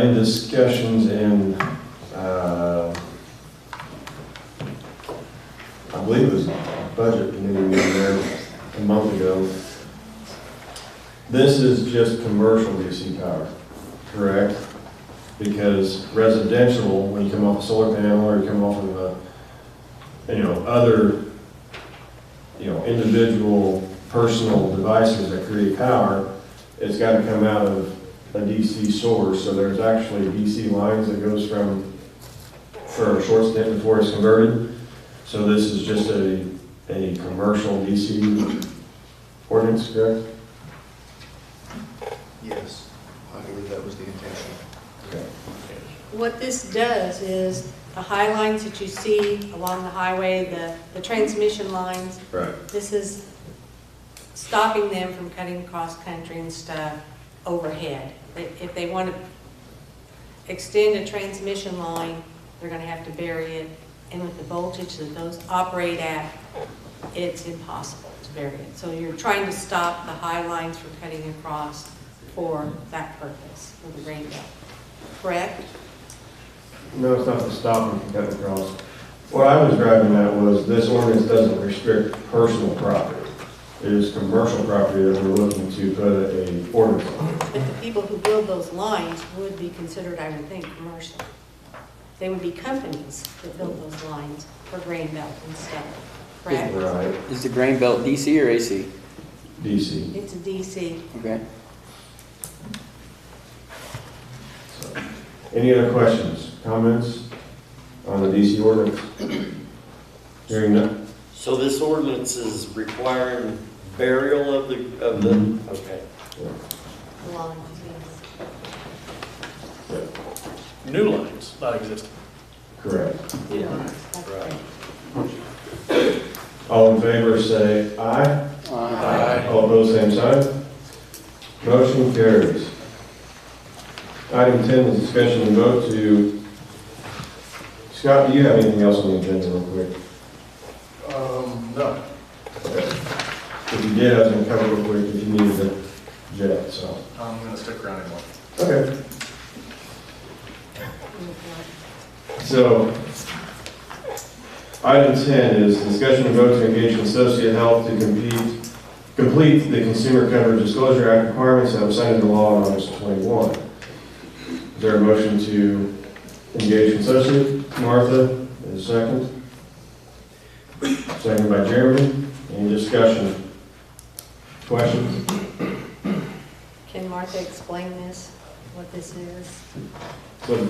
any discussions in, I believe it was budget committee meeting there a month ago. This is just commercial DC power, correct? Because residential, when you come off a solar panel or you come off of a, other, individual personal devices that create power, it's got to come out of a DC source. So there's actually DC lines that goes for a short stint before it's converted. So this is just a commercial DC ordinance, correct? Yes, I believe that was the intention. Okay. What this does is the high lines that you see along the highway, the transmission lines, Right. this is stopping them from cutting across country and stuff overhead. If they want to extend a transmission line, they're going to have to bury it. And with the voltage that those operate at, it's impossible to bury it. So you're trying to stop the high lines from cutting across for that purpose, for the grain belt. Correct? No, it's not to stop them from cutting across. What I was driving at was this ordinance doesn't restrict personal property. It is commercial property that we're looking to put a ordinance on. But the people who build those lines would be considered, I would think, commercial. They would be companies that build those lines for grain belt and stuff, correct? Right. Is the grain belt DC or AC? DC. It's a DC. Okay. So, any other questions, comments on the DC ordinance? Hearing none. So this ordinance is requiring burial of the, okay. Lines, yes. New lines, not existing. Correct. Yeah. Right. All in favor say aye. Aye. All opposed, same sign. Motion carries. Item 10 is discussion and vote to, Scott, do you have anything else on the agenda real quick? No. If you did, I was going to cover it real quick if you needed it, Jet, so. I'm going to stick around anymore. Okay. So, item 10 is discussion and vote to engage Associate Health to complete the Consumer Coverage Disclosure Act requirements that were signed into law on August 21. Is there a motion to engage Associate? Martha, is a second. Second by Jeremy. Any discussion? Questions? Can Martha explain this, what this is, So,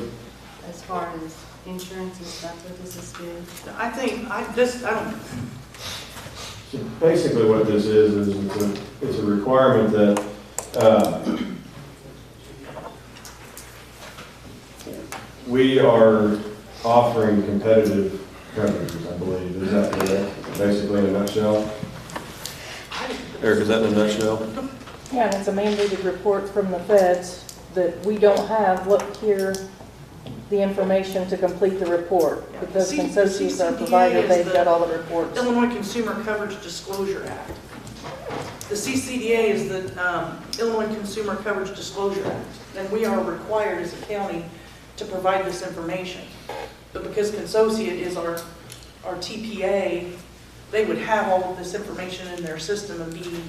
as far as insurance and stuff, what does this do? I think, I don't, So basically what this is it's a requirement that we are offering competitive coverages, I believe. Is that correct? Basically in a nutshell? Eric, is that in a nutshell? Yeah, and it's a mandated report from the feds that we don't have. Look here, the information to complete the report. Because The Consociates, our CCDA provider, is they've the got all the reports. Illinois Consumer Coverage Disclosure Act. The CCDA is the Illinois Consumer Coverage Disclosure Act, and we are required as a county to provide this information. But because Consociate is our TPA, they would have all of this information in their system and be,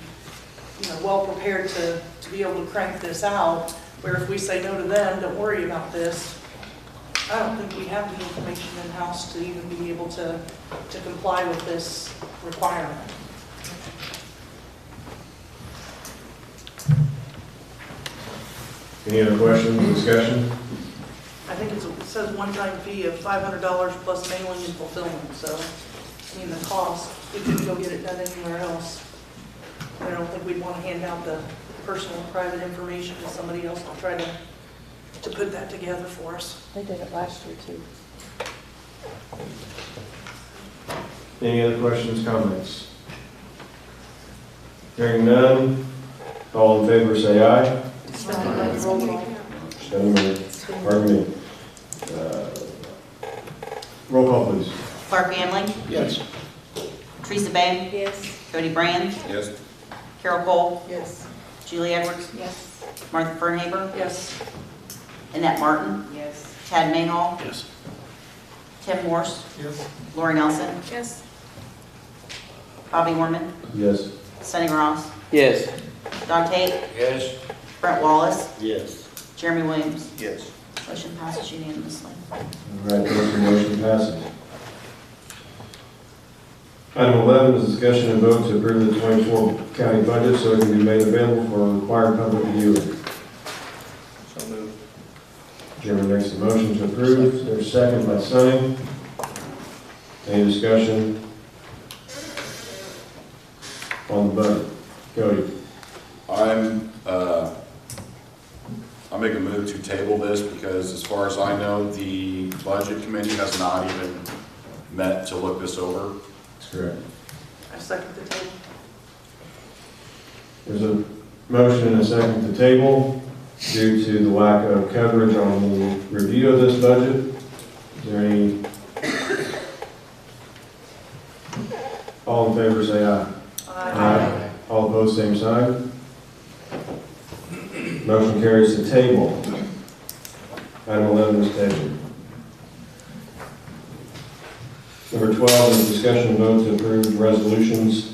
well prepared to be able to crank this out, where if we say no to them, don't worry about this, I don't think we have the information in-house to even be able to comply with this requirement. Any other questions, discussion? I think it says one-time fee of $500 plus mailing and fulfillment, so, the cost, we could go get it done anywhere else. I don't think we'd want to hand out the personal and private information to somebody else to try to put that together for us. They did it last year too. Any other questions, comments? Hearing none, all in favor say aye. Pardon me. Roll call, please. Clark Hamlin? Yes. Teresa Bang? Yes. Cody Brand? Yes. Carol Cole? Yes. Julie Edwards? Yes. Martha Fernhaber? Yes. Annette Martin, Yes. Chad Mayhall, Yes. Tim Morse, Yes. Lori Nelson, Yes. Bobby Warman, Yes. Sonny Ross, Yes. Don Tate, Yes. Brent Wallace, Yes. Jeremy Williams. Yes. Motion passes unanimously. All right, the motion passes. Item 11 is discussion and vote to approve the 24 county budget so it can be made available for required public viewing. So moved. Chairman makes a motion to approve. There's a second by Sonny. Any discussion on the budget? Cody? I'll make a move to table this because as far as I know, the budget committee has not even met to look this over. That's correct. I second the table. There's a motion and a second to table due to the lack of coverage on the review of this budget. Is there any? All in favor say aye. Aye. All opposed, same sign. Motion carries to table. Item 11 is tabled. Number 12 is discussion and vote to approve resolutions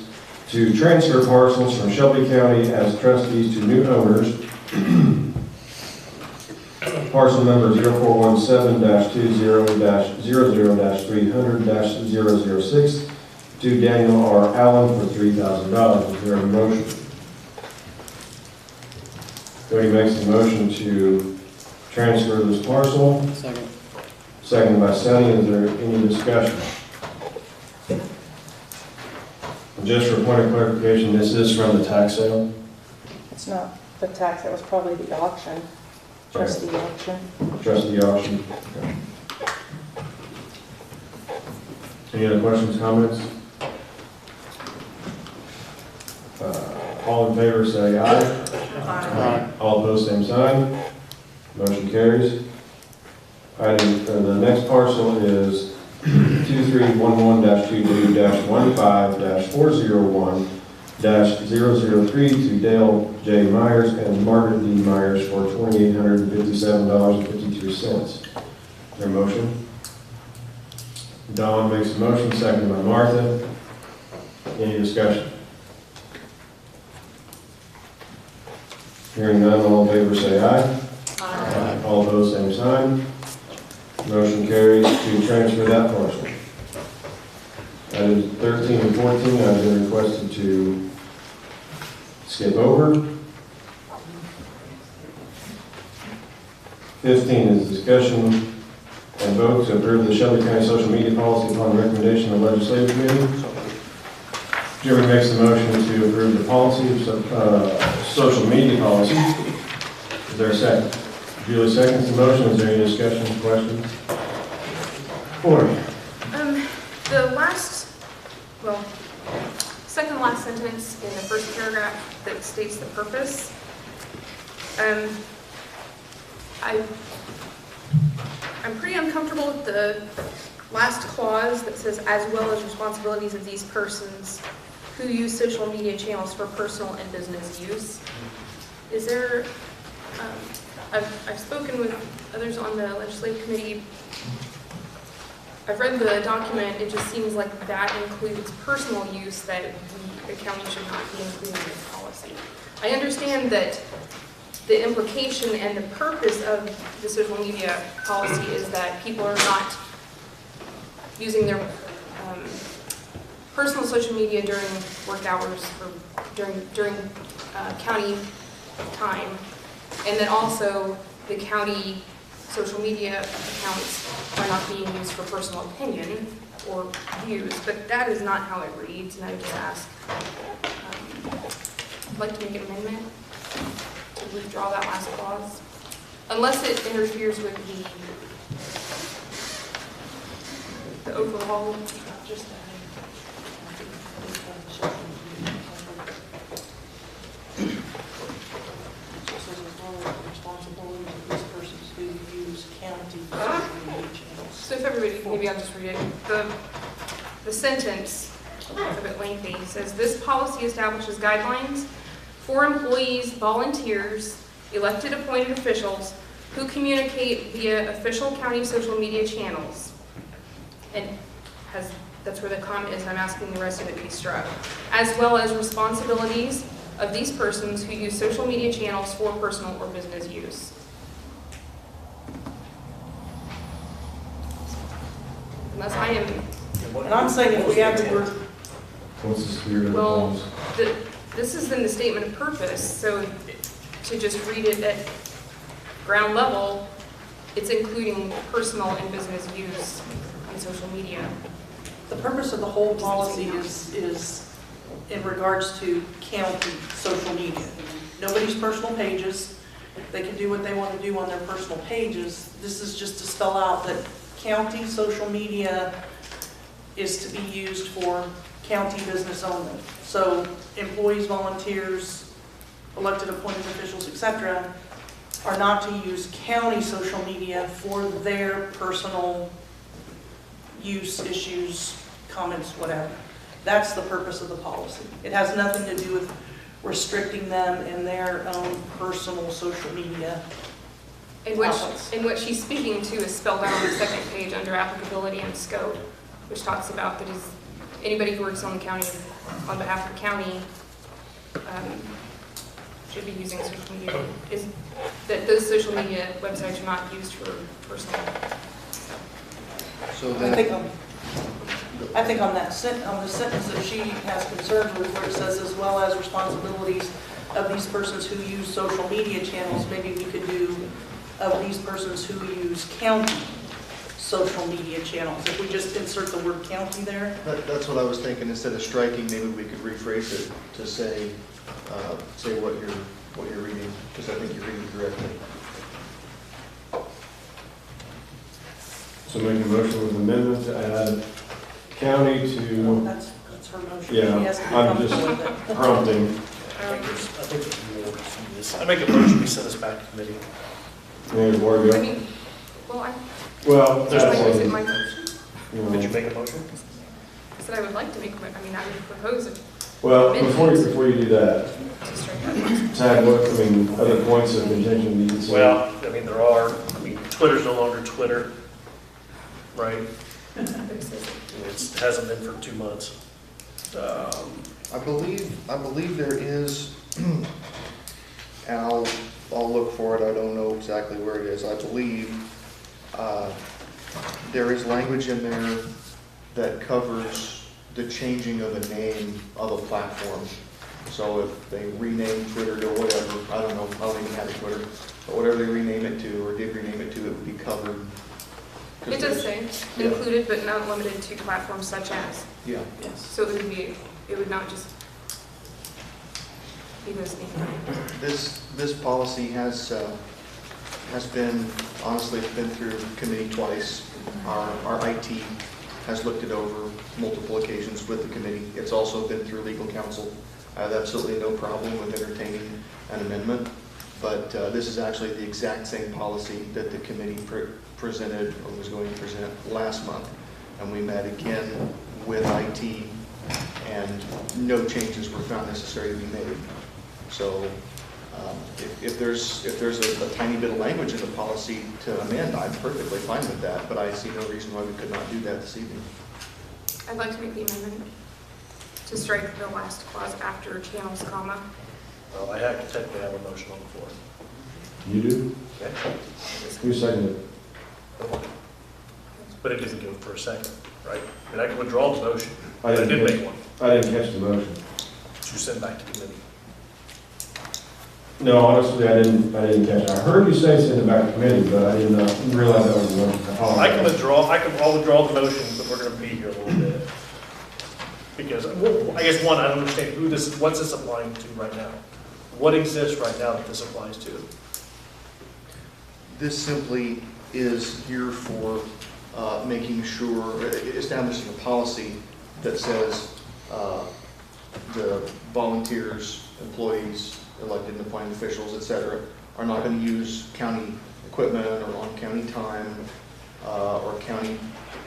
to transfer parcels from Shelby County as trustees to new owners. Parcel number 0417-20-00-300-006 to Daniel R. Allen for $3,000. Is there a motion? Cody makes the motion to transfer this parcel. Second. Second by Sonny. Is there any discussion? Just for point of clarification, this is from the tax sale? It's not the tax, that was probably the auction, trustee auction. Trustee auction. Okay. Any other questions, comments? All in favor say aye. Aye. All opposed, same sign. Motion carries. The next parcel is 2311-22-15-401-003 to Dale J. Myers and Margaret D. Myers for $2,857.52. Their motion? Don makes a motion, seconded by Martha. Any discussion? Hearing none, all in favor say aye. Aye. All opposed, same sign. Motion carries to transfer that parcel. Items 13 and 14 have been requested to skip over. 15 is discussion and vote to approve the Shelby County social media policy upon recommendation of the legislative committee. Jeremy makes the motion to approve the policy, social media policy. Is there a second? Julie seconds the motion. Is there any discussion, questions? Cory? The second to last sentence in the first paragraph that states the purpose. I'm pretty uncomfortable with the last clause that says, as well as responsibilities of these persons who use social media channels for personal and business use. Is there, I've spoken with others on the legislative committee. I've read the document. It just seems like that includes personal use that the county should not be including in this policy. I understand that the implication and the purpose of the social media policy is that people are not using their personal social media during work hours or during county time, and then also the county social media accounts are not being used for personal opinion or views, but that is not how it reads, and I would just ask, I'd like to make an amendment to withdraw that last clause, unless it interferes with the overall. So if everybody, maybe I'll just read it. The sentence, it's a bit lengthy, says, this policy establishes guidelines for employees, volunteers, elected appointed officials, who communicate via official county social media channels. And that's where the comment is, I'm asking the rest of it to be struck. As well as responsibilities of these persons who use social media channels for personal or business use. Unless I am, And I'm saying if we have the word, What's the spirit of the well, policy? this is in the statement of purpose, so to just read it at ground level, it's including personal and business use on social media. the purpose of the whole policy is in regards to county social media. Nobody's personal pages, they can do what they want to do on their personal pages. This is just to spell out that county social media is to be used for county business only. So employees, volunteers, elected appointed officials, etc., are not to use county social media for their personal use, issues, comments, whatever. That's the purpose of the policy. It has nothing to do with restricting them in their own personal social media. And what she's speaking to is spelled out on the second page under applicability and scope, which talks about that is anybody who works on the county, on behalf of the county, should be using social media. Is that those social media websites are not used for personal. So I think on that on the sentence that she has concerns with, where it says as well as responsibilities of these persons who use social media channels, maybe we could do of these persons who use county social media channels. If we just insert the word county there. That's what I was thinking. Instead of striking, maybe we could rephrase it to say what you're reading, because I think you're reading correctly. So make a motion with amendment to add county to, That's her motion. yeah, She has to be I'm comfortable just with it. prompting. I think there's more to this. I make a motion, we send this back to committee. There's more to I go. mean, well, Well, is that's it one, my motion? you know. Did you make a motion? I said I would like to make, I mean, I would propose it. Well, before you do that, To strike that. Tad, what, I mean, other points of contention you can see? Well, I mean, there are, Twitter's no longer Twitter, right? It hasn't been for 2 months. I believe there is, and I'll look for it, I don't know exactly where it is. I believe there is language in there that covers the changing of a name of a platform. So if they rename Twitter to whatever, I don't know, I don't even have a Twitter, but whatever they rename it to or did rename it to, it would be covered. It does say Yeah. included but not limited to platforms such as. Yeah. Yes. So it would not just be those things. This policy has been, honestly, it's been through committee twice. Our IT has looked it over multiple occasions with the committee. It's also been through legal counsel. I have absolutely no problem with entertaining an amendment, but this is actually the exact same policy that the committee presented or was going to present last month. And we met again with IT and no changes were found necessary to be made. So if there's a tiny bit of language in the policy to amend, I'm perfectly fine with that, but I see no reason why we could not do that this evening. I'd like to make the amendment to strike the last clause after channels, comma. Well, I technically have a motion on the floor. You do? Okay. Who seconded it? But it doesn't go for a second, right? I mean, I can withdraw the motion. I I didn't did catch- make one. I didn't catch the motion. To send back to committee. No, honestly, I didn't catch it. I heard you say send it back to committee, but I didn't realize that was the motion. I'll withdraw the motion, but we're gonna be here a little bit. Because, well, I guess one, I don't understand what's this applying to right now? What exists right now that this applies to? This simply is here for making sure, establishing a policy that says the volunteers, employees, elected and appointed officials, et cetera, are not going to use county equipment or on county time or county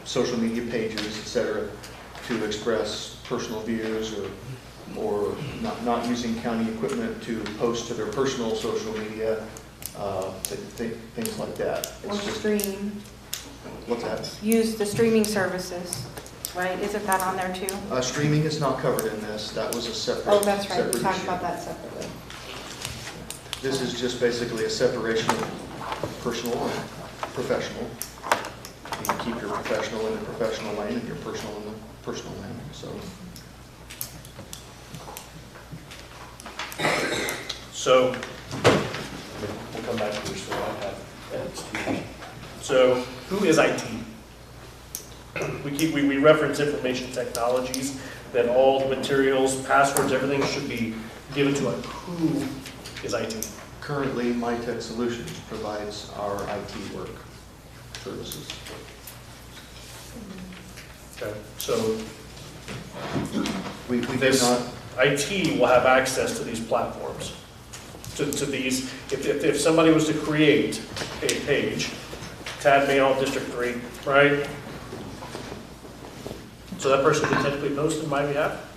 social media pages, et cetera, to express personal views or not using county equipment to post to their personal social media things like that. Or It's just, stream, what's that? use the streaming services, right? Isn't that on there too? Streaming is not covered in this. That was a separate. Oh, that's right, we separate talked issue. about that separately. This is just basically a separation of personal and professional. You can keep your professional in the professional lane and your personal in the personal lane, so. So, we'll come back to this, so I have edits too. So, who is IT? We reference information technologies, that all the materials, passwords, everything should be given to us. Who is IT? Currently, MyTech Solutions provides our IT work services. Okay, so We do this not, IT will have access to these platforms, to these, if somebody was to create a page, Tad Mail, District 3, right? So that person could technically post on my behalf?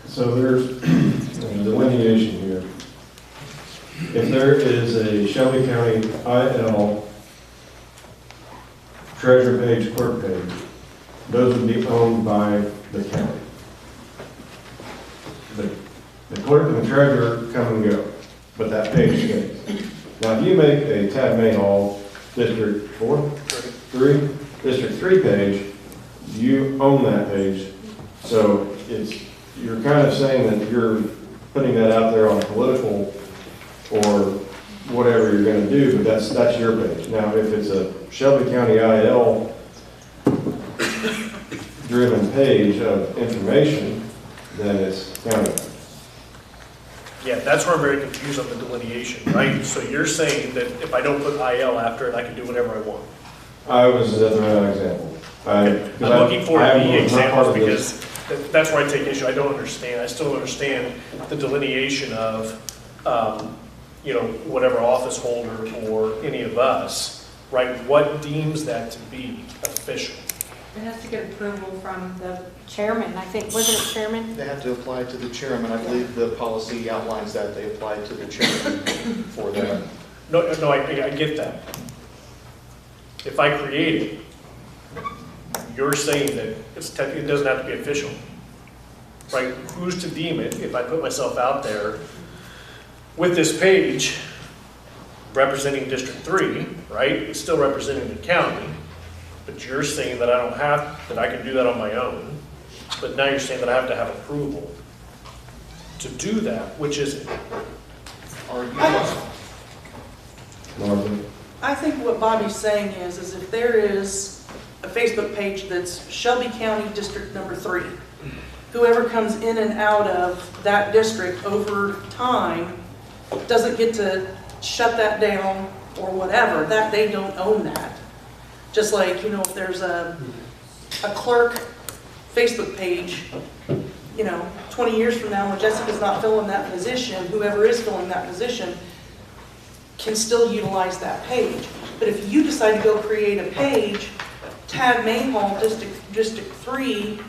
So there's a delineation here. If there is a Shelby County IL treasurer page, clerk page, those would be owned by the county. The clerk and the treasurer come and go, but that page stays. Now, if you make a Tad Mayhall District 4, 3, District 3 page, you own that page. So you're kind of saying that you're putting that out there on political or whatever you're going to do, but that's your page. Now, if it's a Shelby County IL driven page of information, then it's county. Yeah, that's where I'm very confused on the delineation, right? So you're saying that if I don't put IL after it, I can do whatever I want? That's the right example. Okay. I'm looking for the examples because that's where I take issue. I don't understand. I still don't understand the delineation of, whatever office holder or any of us, right? What deems that to be official? It has to get approval from the chairman, I think. Was it a chairman? they have to apply to the chairman. I believe the policy outlines that they apply to the chairman for that. No, I get that. If I create it, you're saying that it doesn't have to be official, right? Who's to deem it if I put myself out there with this page representing District 3, right? It's still representing the county, but you're saying that that I can do that on my own, but now you're saying that I have to have approval to do that, which is it? Are you? Martha? I think what Bobby's saying is if there is a Facebook page that's Shelby County District Number 3, whoever comes in and out of that district over time doesn't get to shut that down or whatever, that they don't own that. Just like, if there's a clerk Facebook page, 20 years from now when Jessica's not filling that position, whoever is filling that position can still utilize that page. But if you decide to go create a page, Tad Mayhall District 3,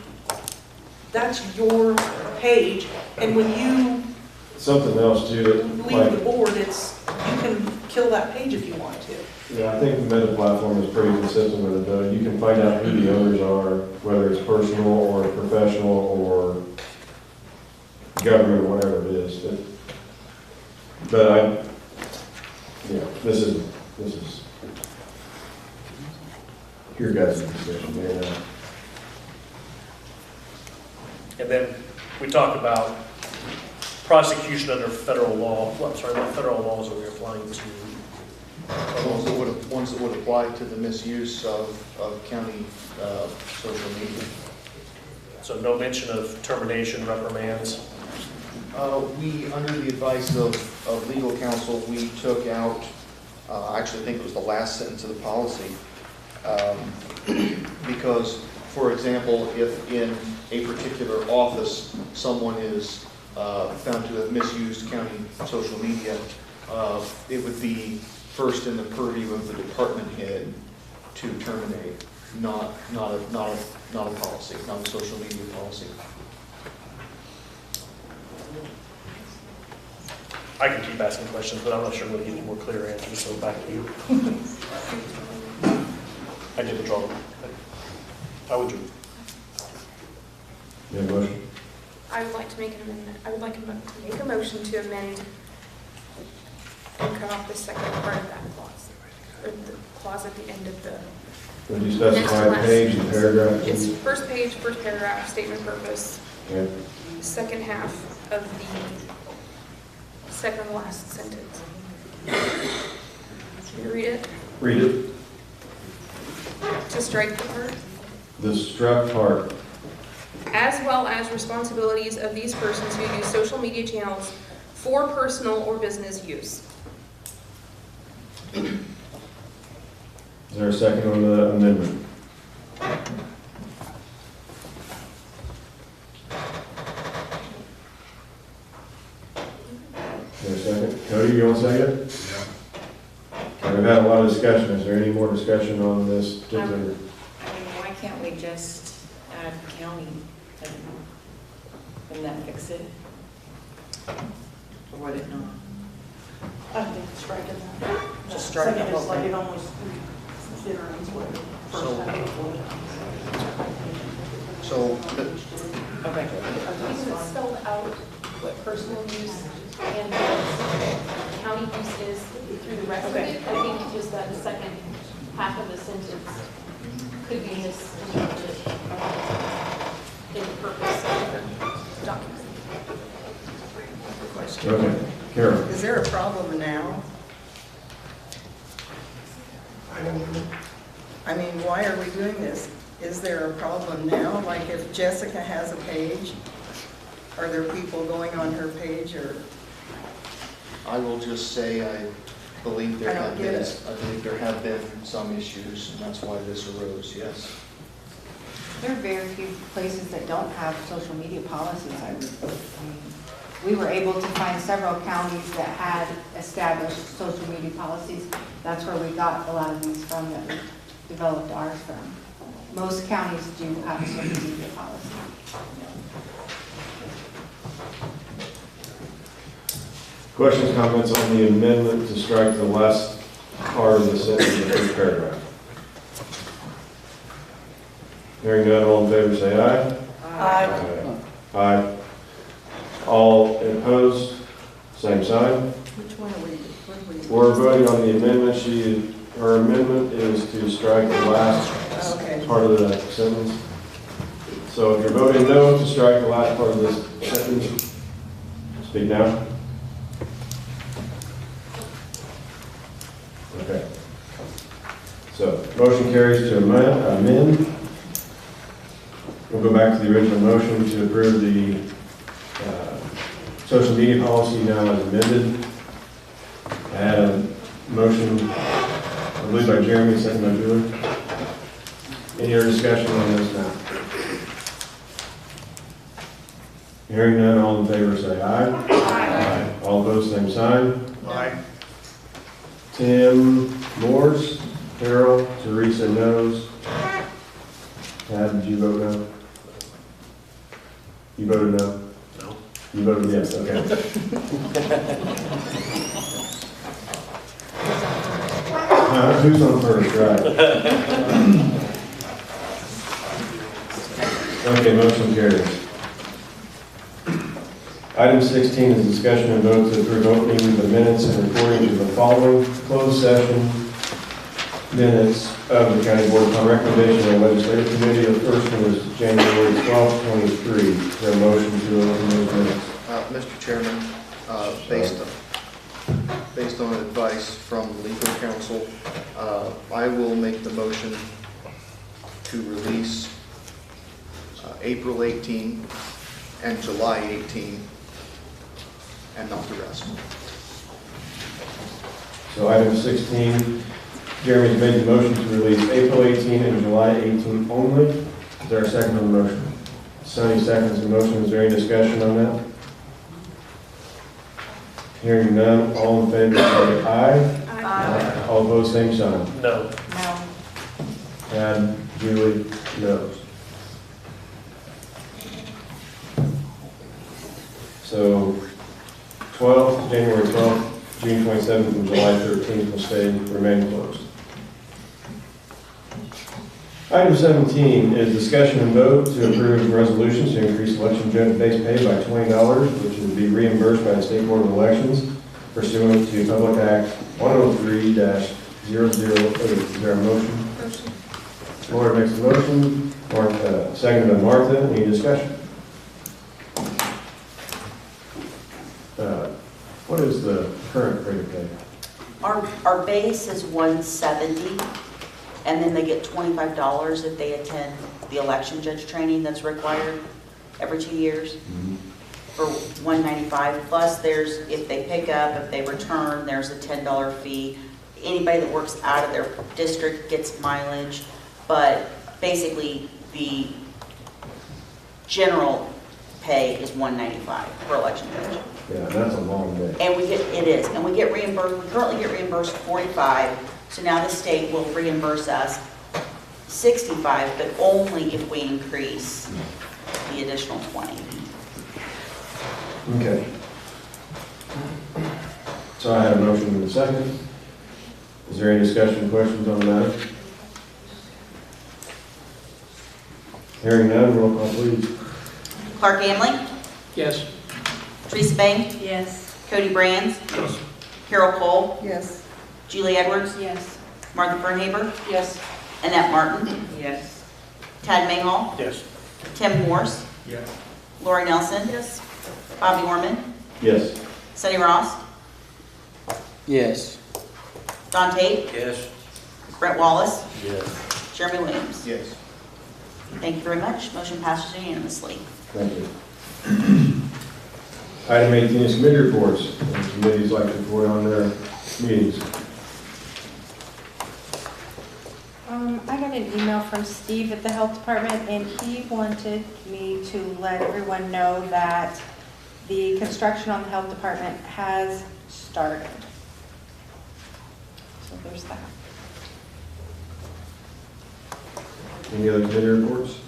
that's your page. And when you Something else too, leave the board, you can kill that page if you want to. Yeah, I think the Meta platform is pretty consistent with it, though. You can find out who the owners are, whether it's personal or professional or government, or whatever it is. But this is your guys' decision there now. And then we talk about prosecution under federal law. What federal laws are we applying to? Ones that would apply to the misuse of county social media. So no mention of termination, reprimands? Under the advice of legal counsel, we took out, actually I think it was the last sentence of the policy, because, for example, if in a particular office someone is found to have misused county social media, it would be first in the purview of the department head to terminate, not a policy, not a social media policy. I can keep asking questions, but I'm not sure I'm going to get any more clear answers, so back to you. I did withdraw. I withdrew. You have a motion? I would like to make an amendment. I would like to make a motion to amend and cut off the second part of that clause, or the clause at the end of the. Would you specify next to page last and paragraph? It's please? first page, first paragraph, statement of purpose, Okay. second half of the second to last sentence. Can you read it? Read it. To strike the part. The struck part. As well as responsibilities of these persons who use social media channels for personal or business use. Is there a second on the amendment? Is there a second? Cody, you want to say it? Yeah. We've had a lot of discussion. Is there any more discussion on this particular? I mean, why can't we just add county? Wouldn't that fix it? Or would it not? I think striking that. Just strike the Second whole is like thing. it almost considers what first So- half before. So, Okay. Because it's spelled out what personal use and what county use is through the rest of it. I think just that the second half of the sentence could be misinterpreted in the purpose of the document. Okay, Carol. Is there a problem now? I mean, why are we doing this? Is there a problem now? Like if Jessica has a page, are there people going on her page or? I will just say I believe there I don't have get been, it. I believe there have been some issues, and that's why this arose, yes. There are very few places that don't have social media policies, I mean, we were able to find several counties that had established social media policies. That's where we got a lot of these from, that we developed ours from. Most counties do have a social media policy. Questions, comments on the amendment to strike the last part of the sentence in the first paragraph? Hearing none, all in favor say aye. Aye. Aye. All opposed, same sign. Which one are we? What are we? We're voting on the amendment. Her amendment is to strike the last Okay. part of the sentence. So if you're voting no to strike the last part of this sentence, speak now. Okay. So, motion carries to amend. We'll go back to the original motion to approve the social media policy now as amended. I had a motion, I believe by Jeremy, second by Julie. Any other discussion on this now? Hearing none, all in favor say aye. Aye. All opposed, same sign. Aye. Tim Morse, Carol, Teresa knows. Tad, did you vote no? You voted no? No. You voted yes, okay. Who's on first, right? Okay, motion carries. Item 16 is discussion and vote to approve opening the minutes and reporting to the following closed session minutes of the County Board upon recommendation of the Legislative Committee. The first one was January 12, 23. Is there a motion to open those minutes? Mr. Chairman, based on advice from legal counsel, I will make the motion to release April 18 and July 18, and not the rest. So item 16, Jeremy's made the motion to release April 18 and July 18 only. Is there a second on the motion? Sonny seconds the motion. Is there any discussion on that? Hearing none, all in favor say aye. Aye. All opposed, same sign. No. No. And Julie knows. So 12th, January 12th, June 27th, and July 13th will remain closed. Item 17 is discussion and vote to approve resolutions to increase election judge base pay by $20, which will be reimbursed by the State Board of Elections pursuant to Public Act 103-008. Is there a motion? Motion. Laura makes a motion, Martha, seconded by Martha. Any discussion? What is the current rate of pay? Our base is 170, and then they get $25 if they attend the election judge training that's required every 2 years for 195. Plus there's, if they pick up, if they return, there's a $10 fee. Anybody that works out of their district gets mileage, but basically the general pay is 195 for election judge. Yeah, that's a long day. And we get, it is, and we get reimbursed, we currently get reimbursed 45, so now the state will reimburse us 65, but only if we increase the additional 20. Okay. So I have a motion and a second. Is there any discussion, questions on the matter? Hearing none, roll call please. Clark Amley, Yes. Teresa Bank, Yes. Cody Brands, Carol Cole, Yes. Julie Edwards, Yes. Martha Fernhaber, Yes. Annette Martin, Yes. Tad Mayhall, Yes. Tim Morse, Yes. Lori Nelson, Yes. Bobby Orman, Yes. Sonny Ross, Yes. Don Tate, Yes. Brett Wallace, Yes. Jeremy Williams. Yes. Thank you very much. Motion passes unanimously. Thank you. Item 18 is committee reports. And committees like to report on their meetings. I got an email from Steve at the Health Department, and he wanted me to let everyone know that the construction on the Health Department has started. So there's that. Any other committee reports?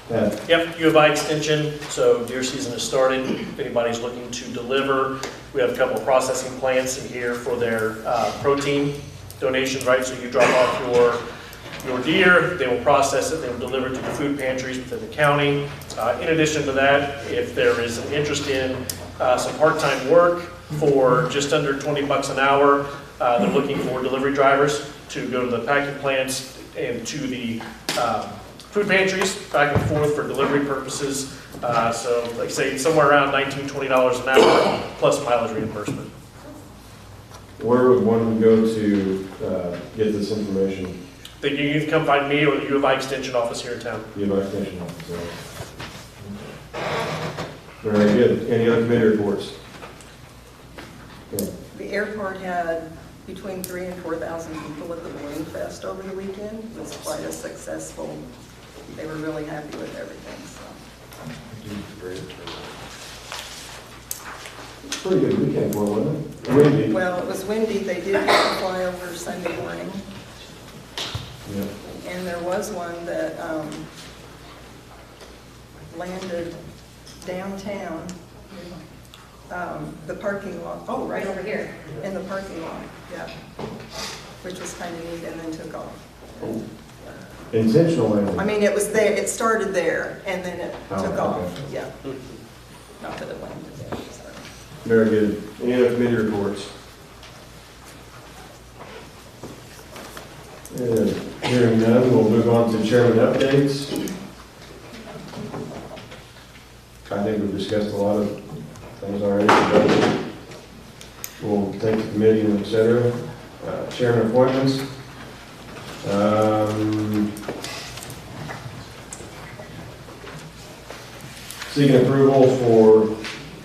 Ted? Yep, U of I Extension, so deer season has started. If anybody's looking to deliver, we have a couple of processing plants in here for their protein donations, right? So you drop off your deer, they will process it, they will deliver it to the food pantries within the county. In addition to that, if there is an interest in some part-time work for just under 20 bucks an hour, they're looking for delivery drivers to go to the packing plants and to the food pantries, back and forth for delivery purposes. So like I say, somewhere around $19, $20 an hour plus mileage reimbursement. Where would one go to get this information? Then you can either come find me or the U of I Extension office here in town. U of I Extension office. Very good. Any other committee reports? Okay. The airport had between 3,000 and 4,000 people at the Balloon Fest over the weekend. It was quite a successful, they were really happy with everything, so. Pretty good weekend for one, wasn't it? Windy. Well, it was windy, they did get to fly over Sunday morning, Yeah. and there was one that landed downtown, the parking lot. Oh, right over here. In the parking lot, yeah, which was kind of neat, and then took off. Intentional landing. I mean, it was there, it started there, and then it took okay. off, yeah. Not that it landed there, sorry. Very good. Any other committee reports? Hearing none, we'll move on to chairman updates. I think we've discussed a lot of things already. We'll take the committee and et cetera. Chairman appointments. Seeking approval for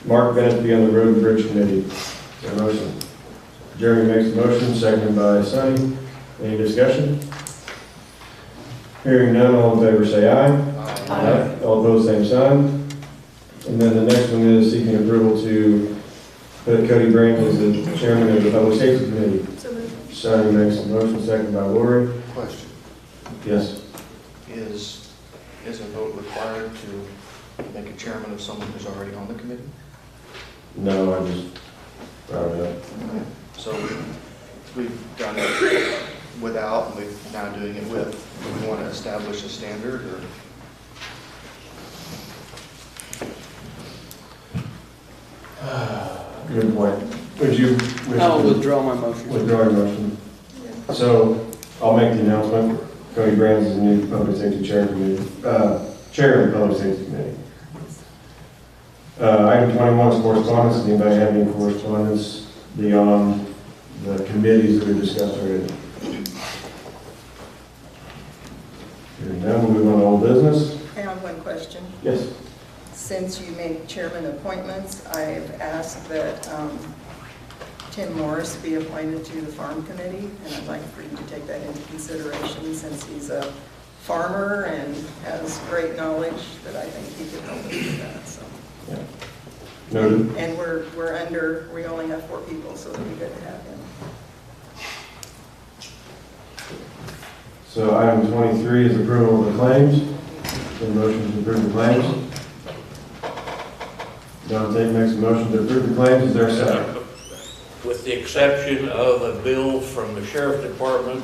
Mark Bennett to be on the Road and Bridge Committee. Is there a motion? Jeremy makes the motion, seconded by Sonny. Any discussion? Hearing none, all in favor say aye. Aye. All opposed, same sign. And then the next one is seeking approval to put Cody Brandt as the chairman of the Public Safety Committee. Sonny makes the motion, seconded by Lori. Question. Yes. Is a vote required to make a chairman of someone who's already on the committee? No, I just brought it up. So we've done it without, and we're now doing it with. Do we want to establish a standard, or? Good point. Would you? I'll withdraw my motion. Withdraw your motion. So I'll make the announcement. Cody Brands is the new Public Safety Chair Committee, Chair of the Public Safety Committee. Item 21 is correspondence. Does anybody have any correspondence beyond the committees that we discussed already? Hearing none, we'll move on to old business. I have one question. Yes. Since you make chairman appointments, I've asked that Tim Morris be appointed to the farm committee, and I'd like for you to take that into consideration since he's a farmer and has great knowledge that I think he could help us with that, so. Yeah. Noted. And we only have 4 people, so it'd be good to have him. So item 23 is approval of the claims. The motion to approve the claims. Dante makes a motion to approve the claims. Is there a second? With the exception of a bill from the sheriff's department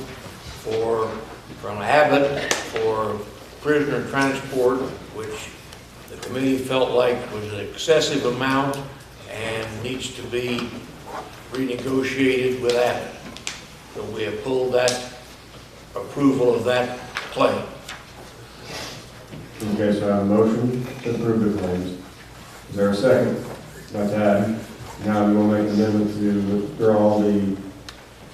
from Abbott for prisoner transport, which the committee felt like was an excessive amount and needs to be renegotiated with Abbott. So we have pulled that approval of that claim. Okay, so I have a motion to approve the claims. Is there a second? Not to add. Now we will make an amendment to withdraw the,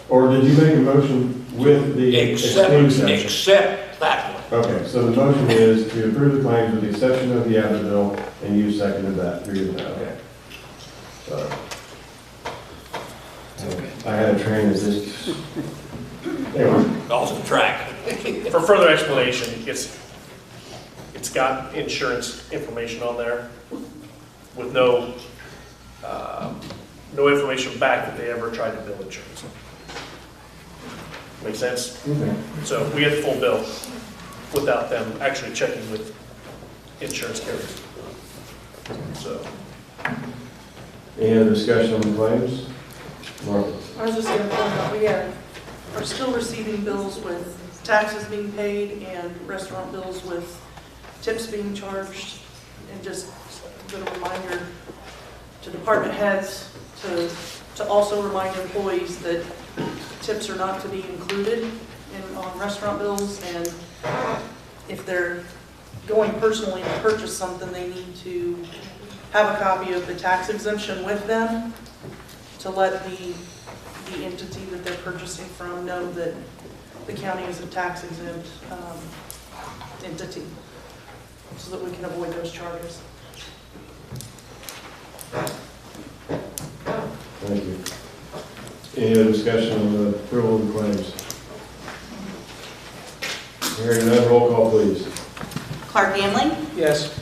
or did you make a motion with the exclude section? Except that one. Okay, so the motion is to approve the claims with the exception of the Abbott bill, and you seconded that. You're good with that, okay. Sorry. I had a train that just, anyway. Lost the track. For further explanation, it's got insurance information on there with no information back that they ever tried to bill insurance. Make sense? Okay. So we get the full bill without them actually checking with insurance carriers. So. Any other discussion on the claims? Martha? I was just going to point out, we are still receiving bills with taxes being paid and restaurant bills with tips being charged. And just a little reminder to department heads to also remind employees that tips are not to be included on restaurant bills. And if they're going personally to purchase something, they need to have a copy of the tax exemption with them to let the entity that they're purchasing from know that the county is a tax exempt entity, so that we can avoid those charges. Thank you. Any other discussion on the approval of the claims? Hearing none, roll call please. Clark Ganley, Yes.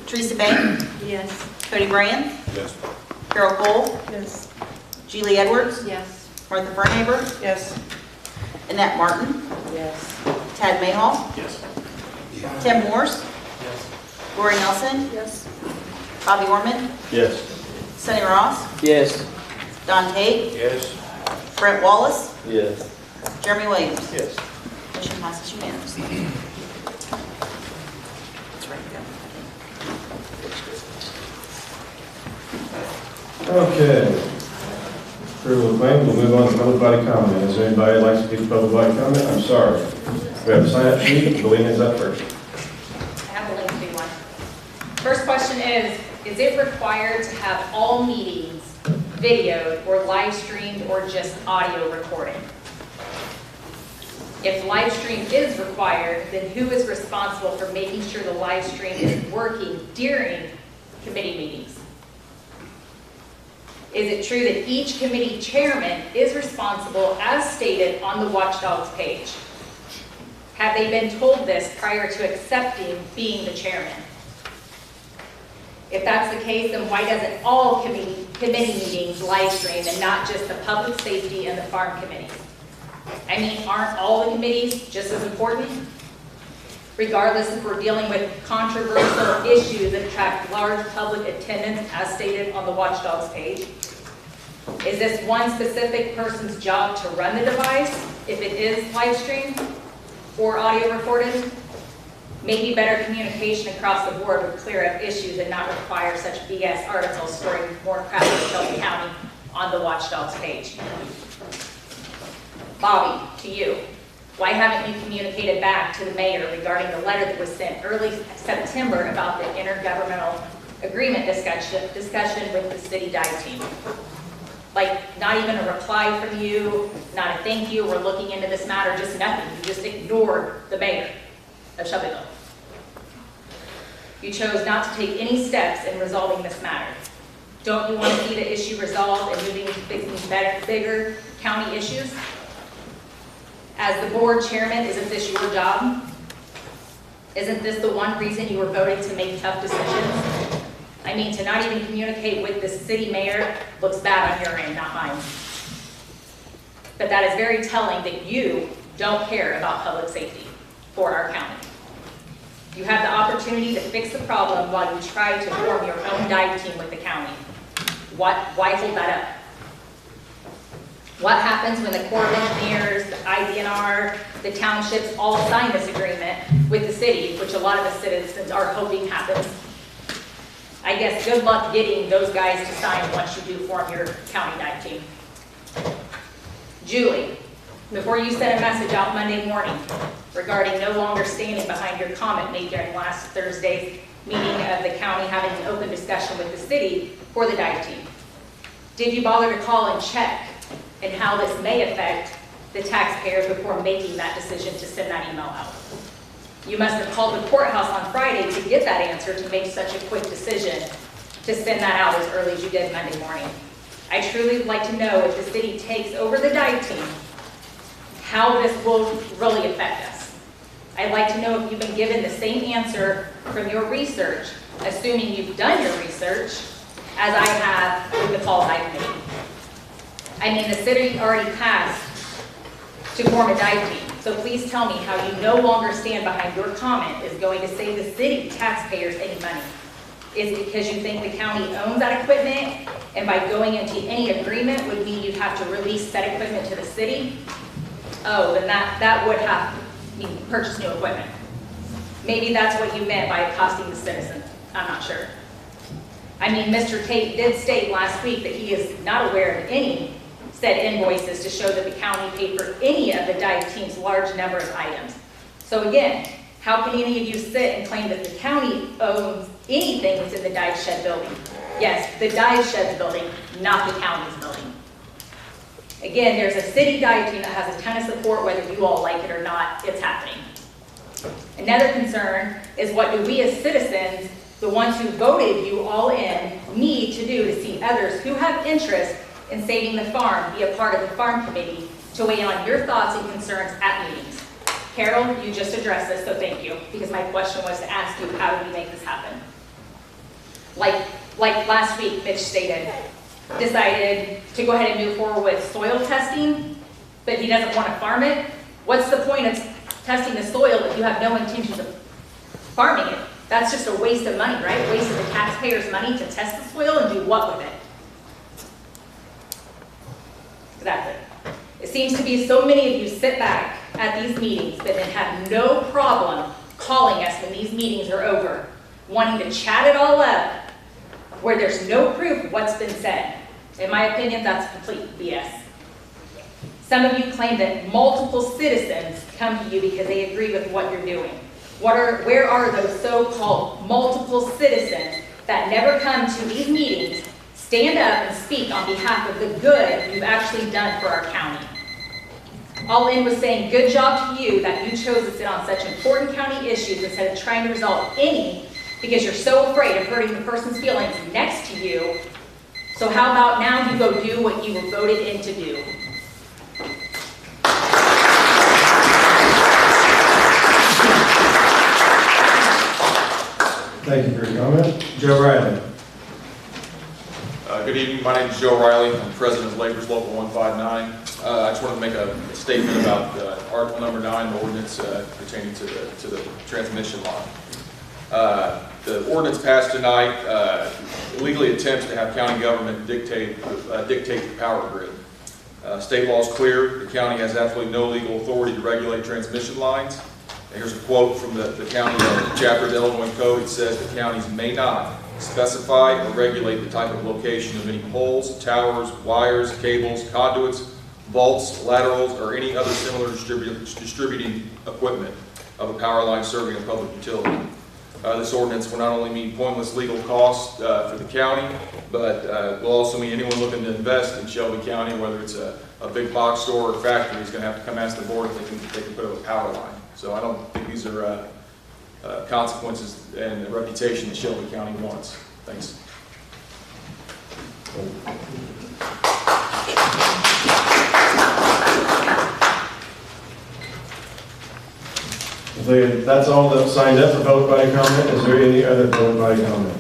Teresa Bank, Yes. Cody Brands, Yes. Carol Cole, Yes. Julie Edwards, Yes. Martha Fernhaber, Yes. Annette Martin, Yes. Tad Mayhaw, Yes. Tim Morse, Yes. Lori Nelson, Yes. Bobby Orman, Yes. Sonny Ross, Yes. Don Tate, Yes. Brent Wallace, Yes. Jeremy Williams. Yes. Motion passes unanimously. It's ready to go. Okay. Approval of claims, we'll move on to public body comment. Is there anybody who'd like to speak to public body comment? I'm sorry. We have a sign-up sheet. Galena is up first. I have a lengthy one. First question is it required to have all meetings videoed or live streamed or just audio recorded? If live stream is required, then who is responsible for making sure the live stream is working during committee meetings? Is it true that each committee chairman is responsible as stated on the Watchdogs page? Have they been told this prior to accepting being the chairman? If that's the case, then why doesn't all committee meetings live stream and not just the public safety and the farm committee? I mean, aren't all the committees just as important? regardless if we're dealing with controversial issues that attract large public attendance as stated on the Watchdogs page? Is this one specific person's job to run the device if it is live streamed or audio recorded? Maybe better communication across the board would clear up issues and not require such BS articles storing more crap in Shelby County on the Watchdogs page. Bobby, to you. Why haven't you communicated back to the mayor regarding the letter that was sent early September about the intergovernmental agreement discussion with the city dive team? Like, not even a reply from you, not a thank you, we're looking into this matter, just nothing. You just ignored the mayor of Shelbyville. You chose not to take any steps in resolving this matter. Don't you want to see the issue resolved and moving to fixing bigger county issues? As the board chairman, isn't this your job? Isn't this the one reason you were voted to make tough decisions? I mean, to not even communicate with the city mayor looks bad on your end, not mine. But that is very telling that you don't care about public safety for our county. You have the opportunity to fix the problem while you try to form your own dive team with the county. Why hold that up? What happens when the Corps of Engineers, the IDNR, the townships all sign this agreement with the city, which a lot of the citizens are hoping happens? I guess good luck getting those guys to sign once you do form your county dive team. Julie, before you sent a message out Monday morning regarding no longer standing behind your comment made during last Thursday's meeting of the county having an open discussion with the city for the dive team, did you bother to call and check and how this may affect the taxpayers before making that decision to send that email out? You must have called the courthouse on Friday to get that answer to make such a quick decision to send that out as early as you did Monday morning. I truly would like to know if the city takes over the dive team, how this will really affect us. I'd like to know if you've been given the same answer from your research, assuming you've done your research, as I have with the Fall Dive Committee. I mean, the city already passed to form a dive team, so please tell me how you no longer stand behind your comment is going to save the city taxpayers any money. Is it because you think the county owns that equipment, and by going into any agreement would mean you'd have to release that equipment to the city? Oh, then that would have to purchase new equipment. Maybe that's what you meant by costing the citizens. I'm not sure. I mean, Mr. Tate did state last week that he is not aware of any said invoices to show that the county paid for any of the dive team's large number of items. So again, how can any of you sit and claim that the county owns anything that's in the dive shed building? Yes, the dive shed's building, not the county's building. Again, there's a city dive team that has a ton of support, whether you all like it or not, it's happening. Another concern is what do we as citizens, the ones who voted you all in, need to do to see others who have interest in saving the farm be a part of the farm committee to weigh in on your thoughts and concerns at meetings. Carol, you just addressed this, so thank you, because my question was to ask you, how do we make this happen? Like last week, Mitch stated, decided to go ahead and move forward with soil testing, but he doesn't want to farm it. What's the point of testing the soil if you have no intention of farming it? That's just a waste of money, right? Waste of the taxpayers' money to test the soil and do what with it? Exactly. It seems to be so many of you sit back at these meetings but then have no problem calling us when these meetings are over, wanting to chat it all up where there's no proof of what's been said. In my opinion, that's complete BS. Some of you claim that multiple citizens come to you because they agree with what you're doing. Where are those so-called multiple citizens that never come to these meetings, stand up and speak on behalf of the good you've actually done for our county? I'll end with saying good job to you that you chose to sit on such important county issues instead of trying to resolve any because you're so afraid of hurting the person's feelings next to you. So how about now you go do what you were voted in to do? Thank you for your comment. Joe Riley. Good evening. My name is Joe Riley. I'm president of Lakers Local 159. I just wanted to make a statement about Article number 9, the ordinance pertaining to the transmission line. The ordinance passed tonight legally attempts to have county government dictate the power grid. State law is clear. The county has absolutely no legal authority to regulate transmission lines. And here's a quote from the county chapter of the Illinois Code. It says the counties may not specify or regulate the type of location of any poles, towers, wires, cables, conduits, vaults, laterals, or any other similar distributing equipment of a power line serving a public utility. This ordinance will not only mean pointless legal costs for the county, but will also mean anyone looking to invest in Shelby County, whether it's a big box store or factory, is going to have to come ask the board if they can put up a power line. So I don't think these are consequences and the reputation that Shelby County wants. Thanks. If that's all that signed up for public body comment, is there any other public body comment?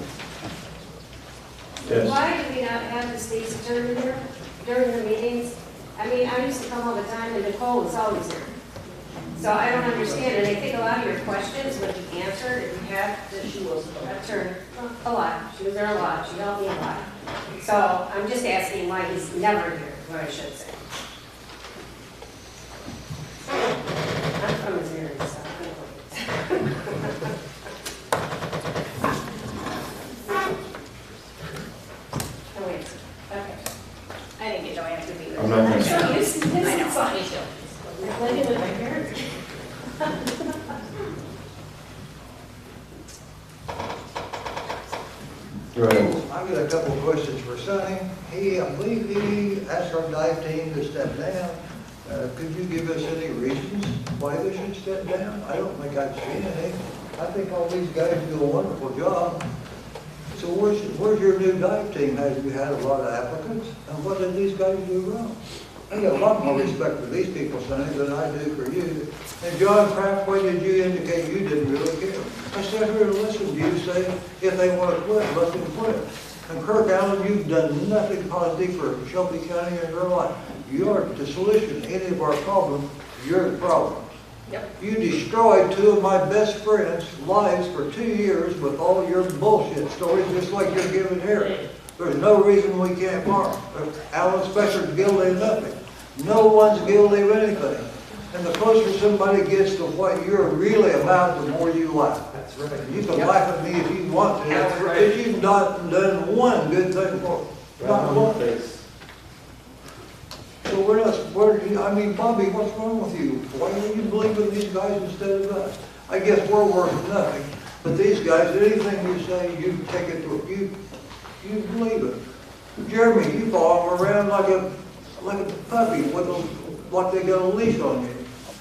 Yes. Why do we not have the state's attorney there during the meetings? I mean, I used to come all the time and Nicole was always there. So I don't understand, and I think a lot of your questions would be answered if you had the attorney. A lot, she was there a lot, she helped me a lot. So I'm just asking why he's never here, what I should say. I'm from Missouri, so oh, wait, okay. I didn't get Joanne to be there. I'm not gonna- I'm so used to this. I know, me too. You're living with my parents. Right. I've got a couple of questions for Sonny. I believe he asked our dive team to step down. Could you give us any reasons why they should step down? I don't think I've seen any. I think all these guys do a wonderful job. So where's your new dive team? Have you had a lot of applicants? And what did these guys do wrong? I got a lot more respect for these people, Sonny, than I do for you. And John Kraft, why did you indicate you didn't really care? I sat here and listened to you say, if they want to quit, let them quit. And Kirk Allen, you've done nothing positive for Shelby County in your life. You aren't the solution to any of our problems, you're the problem. Yep. You destroyed two of my best friends' lives for 2 years with all your bullshit stories, just like you're giving here. There's no reason we can't farm. Alan Spector's guilty of nothing. No one's guilty of anything. And the closer somebody gets to what you're really about, the more you laugh. That's right. You can laugh at me if you want to. That's right. But you've not done one good thing for me. Not one. So I mean, Bobby, what's wrong with you? Why don't you believe in these guys instead of us? I guess we're worth nothing. But these guys, anything you say, you take it to, you believe it. Jeremy, you follow them around like a puppy like they got a leash on you.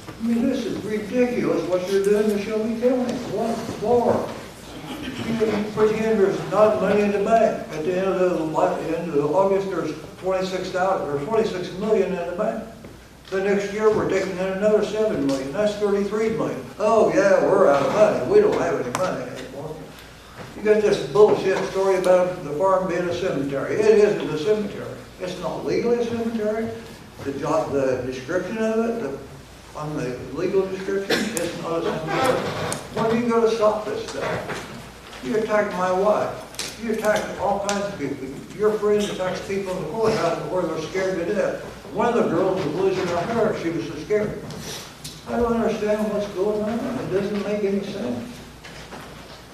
I mean, this is ridiculous what you're doing to Shelby County. What for? You pretend there's not money in the bank. At the end of August, there's 26,000 or 26 million in the bank. The next year, we're taking in another 7 million. That's 33 million. Oh yeah, we're out of money. We don't have any money anymore. You got this bullshit story about the farm being a cemetery. It isn't a cemetery. It's not legally a cemetery. The description of it, on the legal description, it's not a cemetery. When are you going to stop this stuff? You attacked my wife. You attacked all kinds of people. Your friend attacks people in the courthouse where they're scared to death. One of the girls was losing her hair. She was so scared. I don't understand what's going on. It doesn't make any sense.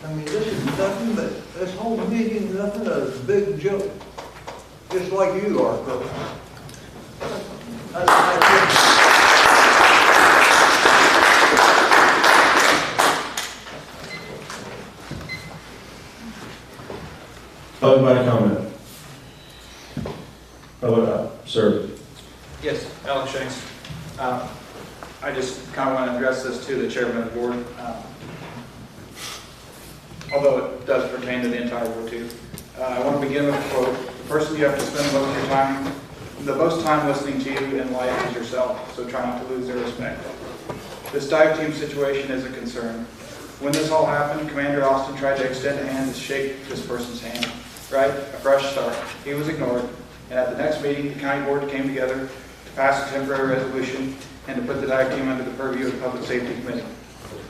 I mean, this is nothing but, this whole meeting is nothing but a big joke. Just like you are, Phil. Public body comment. Sir. Yes, Alex Shanks. I just kind of want to address this to the chairman of the board, although it does pertain to the entire board too. I want to begin with a quote. The person you have to spend the most time listening to you in life is yourself, so try not to lose their respect. This dive team situation is a concern. When this all happened, Commander Austin tried to extend a hand to shake this person's hand, right? A fresh start. He was ignored, and at the next meeting, the county board came together to pass a temporary resolution, and to put the dive team under the purview of the Public Safety Committee.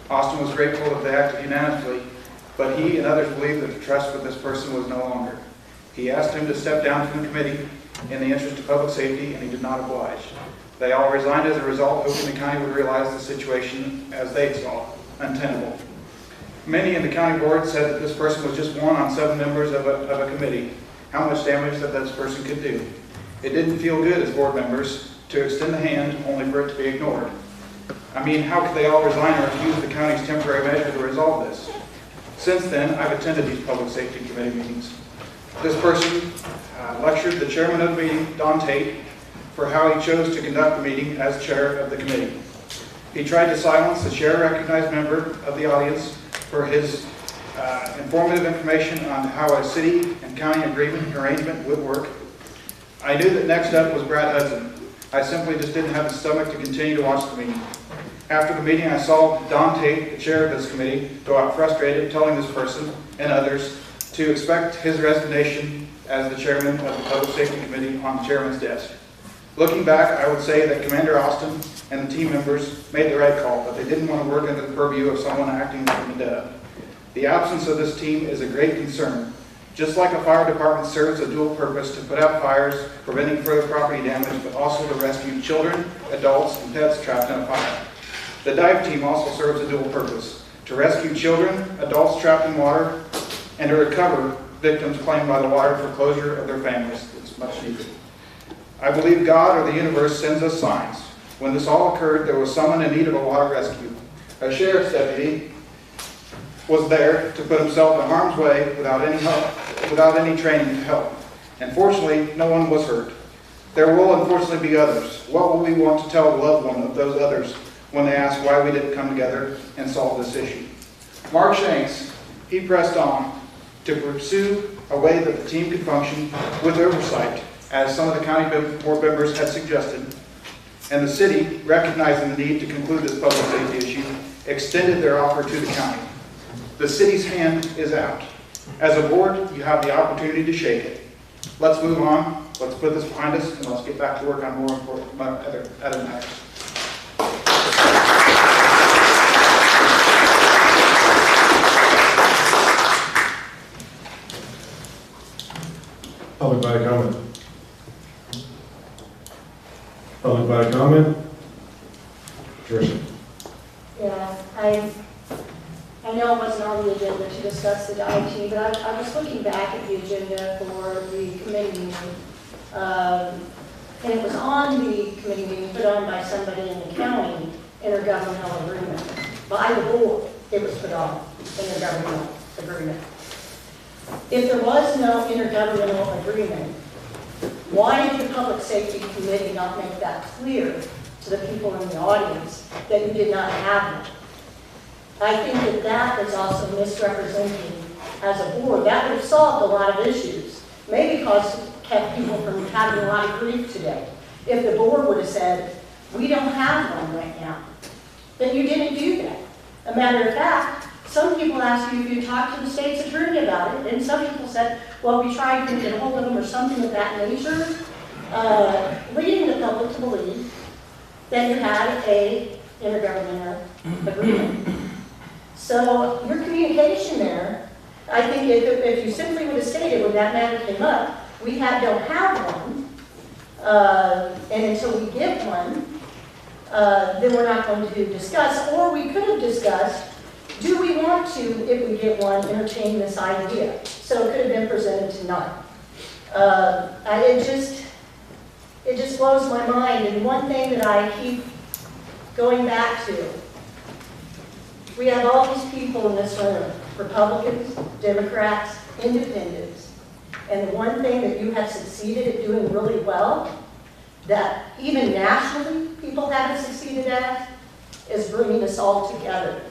Austin was grateful that they acted unanimously, but he and others believed that the trust with this person was no longer. He asked him to step down from the committee in the interest of public safety, and he did not oblige. They all resigned as a result, hoping the county would realize the situation as they saw, untenable. Many in the county board said that this person was just one on 7 members of a committee, how much damage that this person could do. It didn't feel good as board members to extend the hand only for it to be ignored. I mean, how could they all resign or refuse the county's temporary measure to resolve this? Since then, I've attended these public safety committee meetings. This person lectured the chairman of the meeting, Don Tate, for how he chose to conduct the meeting as chair of the committee. He tried to silence the chair-recognized member of the audience for his informative information on how a city and county agreement arrangement would work. I knew that next up was Brad Hudson. I simply just didn't have the stomach to continue to watch the meeting. After the meeting, I saw Don Tate, the chair of this committee, go out frustrated, telling this person and others to expect his resignation as the chairman of the Public Safety Committee on the chairman's desk. Looking back, I would say that Commander Austin and the team members made the right call, but they didn't want to work under the purview of someone acting from the dead. The absence of this team is a great concern. Just like a fire department serves a dual purpose to put out fires, preventing further property damage, but also to rescue children, adults, and pets trapped in a fire. The dive team also serves a dual purpose, to rescue children, adults trapped in water, and to recover victims claimed by the water for closure of their families. It's much needed. I believe God or the universe sends us signs. When this all occurred, there was someone in need of a water rescue. A sheriff's deputy was there to put himself in harm's way without any help, without any training to help. And fortunately, no one was hurt. There will unfortunately be others. What will we want to tell the loved one of those others when they ask why we didn't come together and solve this issue? Mark Shanks, he pressed on to pursue a way that the team could function with oversight, as some of the county board members had suggested, and the city, recognizing the need to conclude this public safety issue, extended their offer to the county. The city's hand is out. As a board, you have the opportunity to shake it. Let's move on, let's put this behind us, and let's get back to work on more important other matters. Public body comment. Public body comment. Tricia. Yeah, I know it wasn't on the agenda to discuss the IT, but I was looking back at the agenda for the committee meeting. And it was on the committee meeting, put on by somebody in the county, intergovernmental agreement. By the board, it was put on, intergovernmental agreement. If there was no intergovernmental agreement, why did the Public Safety Committee not make that clear to the people in the audience that you did not have one? I think that that is also misrepresenting as a board. That would have solved a lot of issues. Maybe kept people from having a lot of grief today. If the board would have said, we don't have one right now, then you didn't do that. A matter of fact, some people asked you if you talked to the state's attorney about it, and some people said, well, we tried to get a hold of them or something of that nature, leading the public to believe that you had a intergovernmental agreement. So your communication there, I think if you simply would have stated when that matter came up, we don't have one, and until we get one, then we're not going to discuss, or we could have discussed, do we want to, if we get one, entertain this idea? So it could have been presented tonight. It just blows my mind, and one thing that I keep going back to, we have all these people in this room, Republicans, Democrats, Independents, and the one thing that you have succeeded at doing really well, that even nationally people haven't succeeded at, is bringing us all together.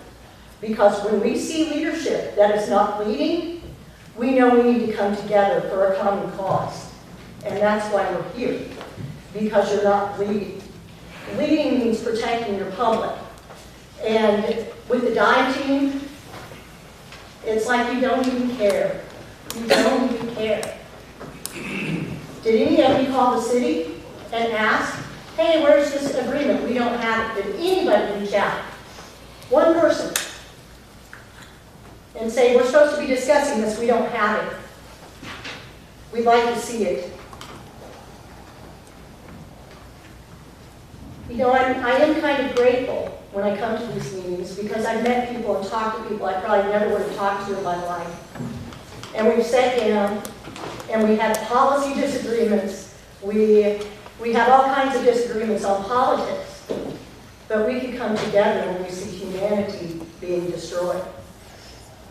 Because when we see leadership that is not leading, we know we need to come together for a common cause. And that's why we're here, because you're not leading. Leading means protecting your public. And with the dive team, it's like you don't even care. You don't even care. Did any of you call the city and ask, hey, where's this agreement? We don't have it. Did anybody reach out? One person. And say, we're supposed to be discussing this, we don't have it. We'd like to see it. You know, I am kind of grateful when I come to these meetings because I've met people and talked to people I probably never would have talked to in my life. And we've sat down and we had policy disagreements. We have all kinds of disagreements on politics. But we can come together when we see humanity being destroyed.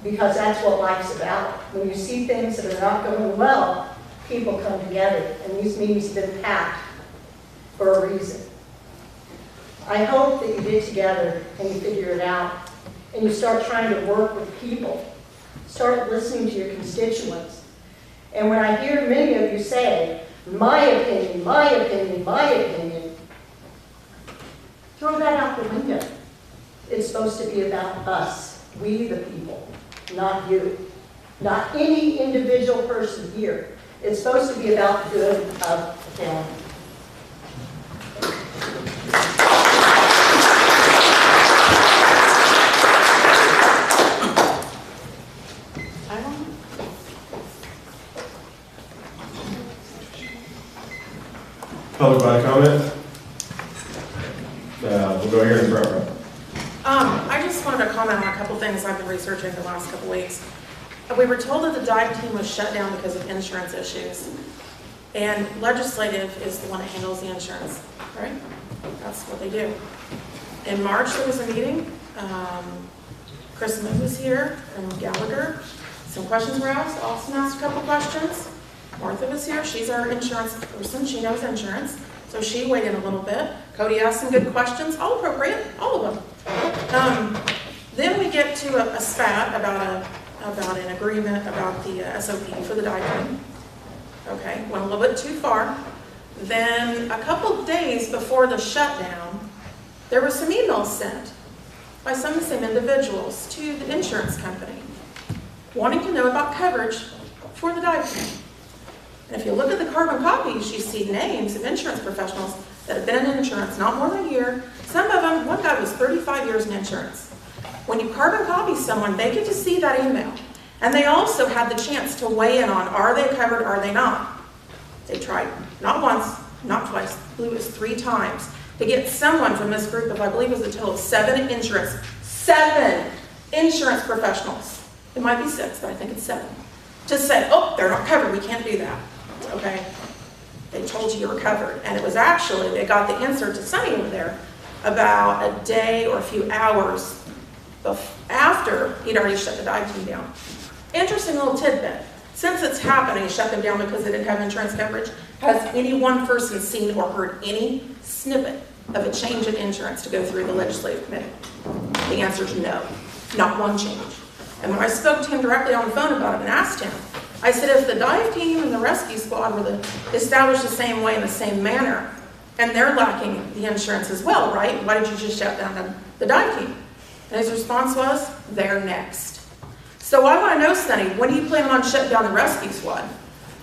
Because that's what life's about. When you see things that are not going well, people come together. And these meetings have been packed for a reason. I hope that you get together and you figure it out. And you start trying to work with people. Start listening to your constituents. And when I hear many of you say, my opinion, my opinion, my opinion, throw that out the window. It's supposed to be about us, we the people, not you. Not any individual person here. It's supposed to be about the good of the county. Public body comment? We'll go here in front row. I just wanted to comment on a couple things I've been researching the last couple weeks. We were told that the dive team was shut down because of insurance issues. And legislative is the one that handles the insurance, right? That's what they do. In March, there was a meeting. Chris Smith was here from Gallagher. Some questions were asked. Austin asked a couple questions. Martha was here. She's our insurance person. She knows insurance. So she weighed in a little bit. Cody asked some good questions, all appropriate, all of them. Then we get to a spat about an agreement about the SOP for the dive team. Okay, went a little bit too far. Then a couple days before the shutdown, there were some emails sent by some of the same individuals to the insurance company wanting to know about coverage for the dive team. And if you look at the carbon copies, you see names of insurance professionals that have been in insurance not more than a year. Some of them, one guy was 35 years in insurance. When you carbon copy someone, they get to see that email. And they also had the chance to weigh in on, are they covered, are they not? They tried not once, not twice, I believe it was 3 times, to get someone from this group of, I believe it was a total of 7 insurance professionals. It might be 6, but I think it's 7. To say, oh, they're not covered, we can't do that. Okay? They told you were covered. And it was actually, they got the answer to Sonny over there about a day or a few hours after he'd already shut the dive team down. Interesting little tidbit. Since it's happened, he shut them down because they didn't have insurance coverage, has any one person seen or heard any snippet of a change in insurance to go through the legislative committee? The answer is no. Not one change. And when I spoke to him directly on the phone about it and asked him, I said, if the dive team and the rescue squad were established the same way in the same manner, and they're lacking the insurance as well, right? Why did you just shut down the dive team? And his response was, they're next. So I want to know, Sonny, when do you plan on shutting down the rescue squad?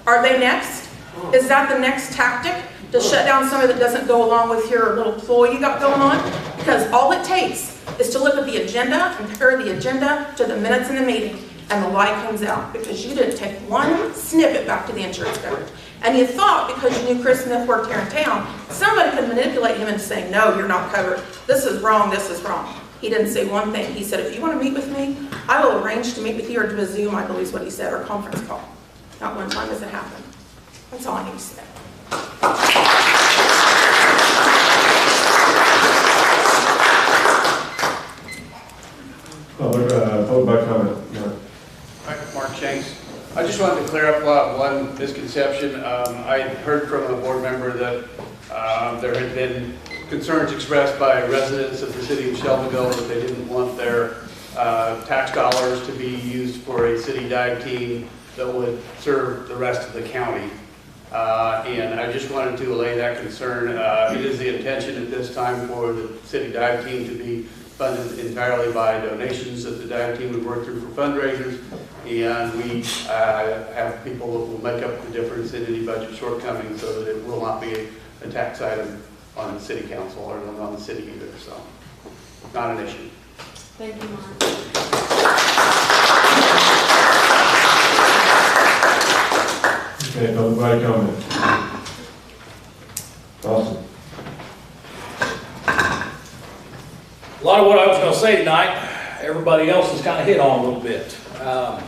Are they next? Is that the next tactic? To shut down somebody that doesn't go along with your little ploy you got going on? Because all it takes is to look at the agenda, compare the agenda to the minutes in the meeting, and the lie comes out because you didn't take one snippet back to the insurance coverage. And you thought because you knew Chris Smith worked here in town, somebody could manipulate him into saying, no, you're not covered. This is wrong, this is wrong. He didn't say one thing. He said, if you want to meet with me, I will arrange to meet with you or do a Zoom, I believe is what he said, or a conference call. Not one time does it happen. That's all I need to say. Public comment. Hi, Mark Shanks. I just wanted to clear up one misconception. I heard from a board member that there had been concerns expressed by residents of the city of Shelbyville that they didn't want their tax dollars to be used for a city dive team that would serve the rest of the county. And I just wanted to allay that concern. It is the intention at this time for the city dive team to be funded entirely by donations that the dive team would work through for fundraisers. And we have people that will make up the difference in any budget shortcomings so that it will not be a tax item on the city council or on the city either, so not an issue. Thank you, Mark. Okay, nobody comment? Austin? A lot of what I was going to say tonight, everybody else has kind of hit on a little bit. I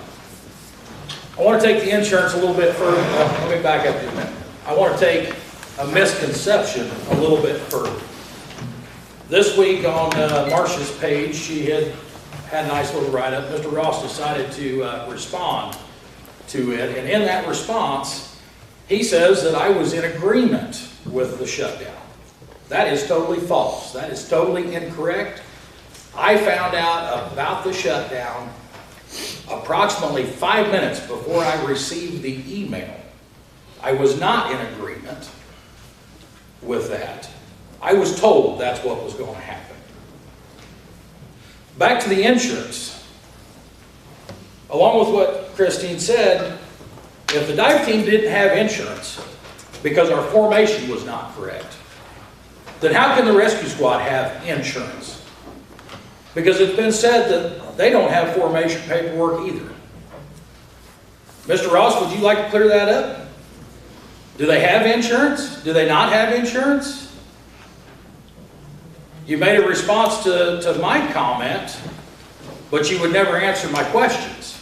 want to take the insurance a little bit further. Let me back up just a minute. I want to take a misconception a little bit further. This week on Marcia's page, she had a nice little write-up. Mr. Ross decided to respond to it, and in that response, he says that I was in agreement with the shutdown. That is totally false. That is totally incorrect. I found out about the shutdown approximately 5 minutes before I received the email. I was not in agreement with that. I was told that's what was going to happen. Back to the insurance. Along with what Christine said, if the dive team didn't have insurance because our formation was not correct, then how can the rescue squad have insurance? Because it's been said that they don't have formation paperwork either. Mr. Ross, would you like to clear that up? Do they have insurance? Do they not have insurance? You made a response to my comment, but you would never answer my questions.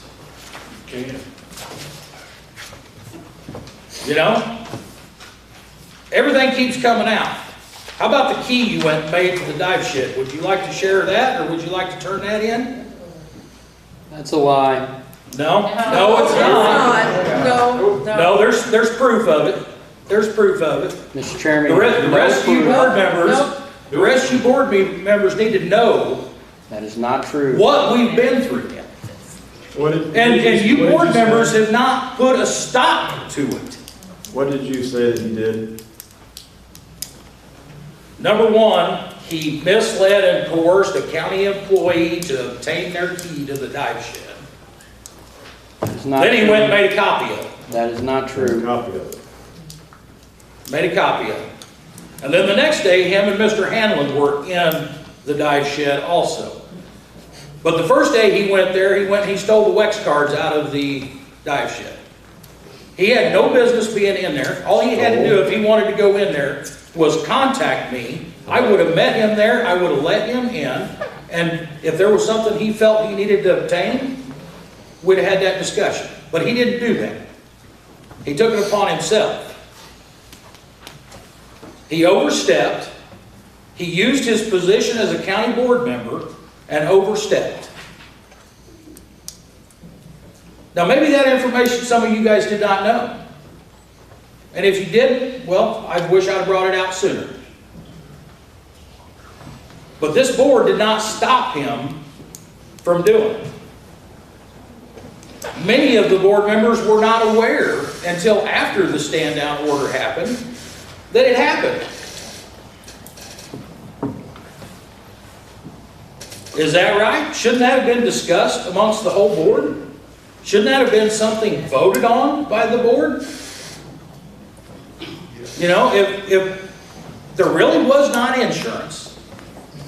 You know? Everything keeps coming out. How about the key you went and made to the dive shed? Would you like to share that, or would you like to turn that in? That's a lie. No? No, it's not. No, there's proof of it. There's proof of it. Mr. Chairman. The rest of you board members need to know that is not true. What we've been through. And you board members have not put a stop to it. What did you say that he did? Number one, he misled and coerced a county employee to obtain their key to the dive shed. Then he went and made a copy of it. That is not true. Made a copy of it. And then the next day, him and Mr. Hanlon were in the dive shed also. But the first day he went there, he stole the Wex cards out of the dive shed. He had no business being in there. All he had to do if he wanted to go in there was contact me. I would have met him there. I would have let him in. And if there was something he felt he needed to obtain, we'd have had that discussion. But he didn't do that. He took it upon himself. He overstepped. He used his position as a county board member and overstepped. Now maybe that information some of you guys did not know. And if you didn't, well, I wish I'd brought it out sooner. But this board did not stop him from doing it. Many of the board members were not aware until after the stand-down order happened that it happened. Is that right? Shouldn't that have been discussed amongst the whole board? Shouldn't that have been something voted on by the board? You know, if there really was not insurance,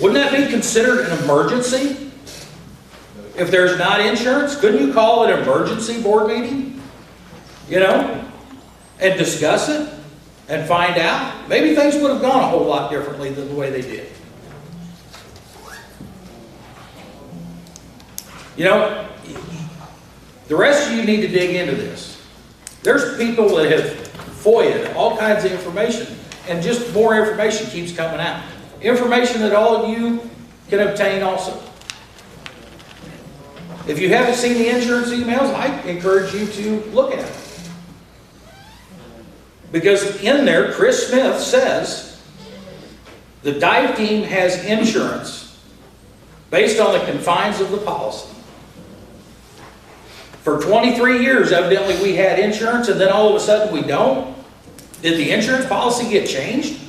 wouldn't that be considered an emergency? If there's not insurance, couldn't you call an emergency board meeting? You know, and discuss it and find out? Maybe things would have gone a whole lot differently than the way they did. You know, the rest of you need to dig into this. There's people that have FOIA'd all kinds of information, and just more information keeps coming out. Information that all of you can obtain also. If you haven't seen the insurance emails, I encourage you to look at it. Because in there, Chris Smith says the dive team has insurance based on the confines of the policy. For 23 years, evidently, we had insurance, and then all of a sudden we don't. Did the insurance policy get changed?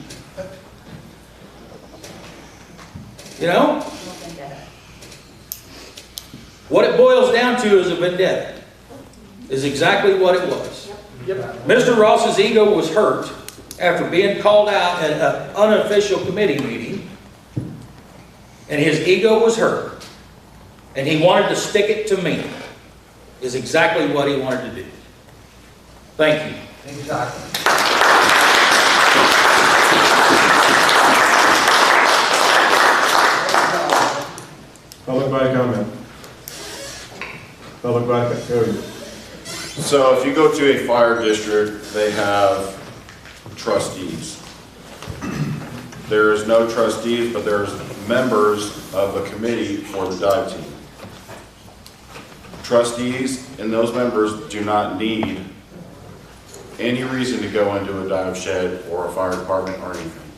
You know? What it boils down to is a vendetta. Is exactly what it was. Mr. Ross's ego was hurt after being called out at an unofficial committee meeting, and his ego was hurt, and he wanted to stick it to me, is exactly what he wanted to do. Thank you. Exactly. Public body comment. Public body, Cody. So if you go to a fire district, they have trustees. There is no trustees, but there's members of a committee for the dive team. Trustees and those members do not need any reason to go into a dive shed or a fire department or anything.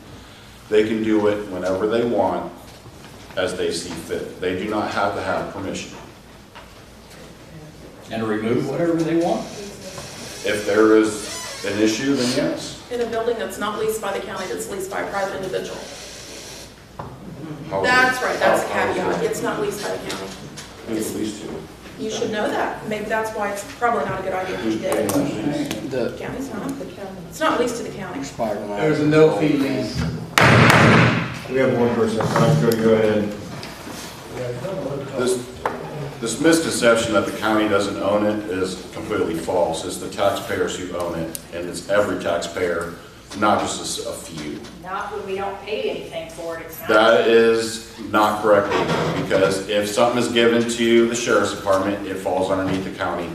They can do it whenever they want, as they see fit. They do not have to have permission. And remove whatever they want? If there is an issue, then yes. In a building that's not leased by the county, that's leased by a private individual. How- That's right, that's the how- how- caveat. It's not leased by the county. Who's leased to? You should know that. Maybe that's why it's probably not a good idea if you did it. The The county's not. It's not leased to the county. expired one. There's a no-fee lease. We have one person. Cody, go ahead. This misconception that the county doesn't own it is completely false. It's the taxpayers who own it, and it's every taxpayer, not just a few. Not when we don't pay anything for it, it's not. That is not correct either, because if something is given to the sheriff's department, it falls underneath the county.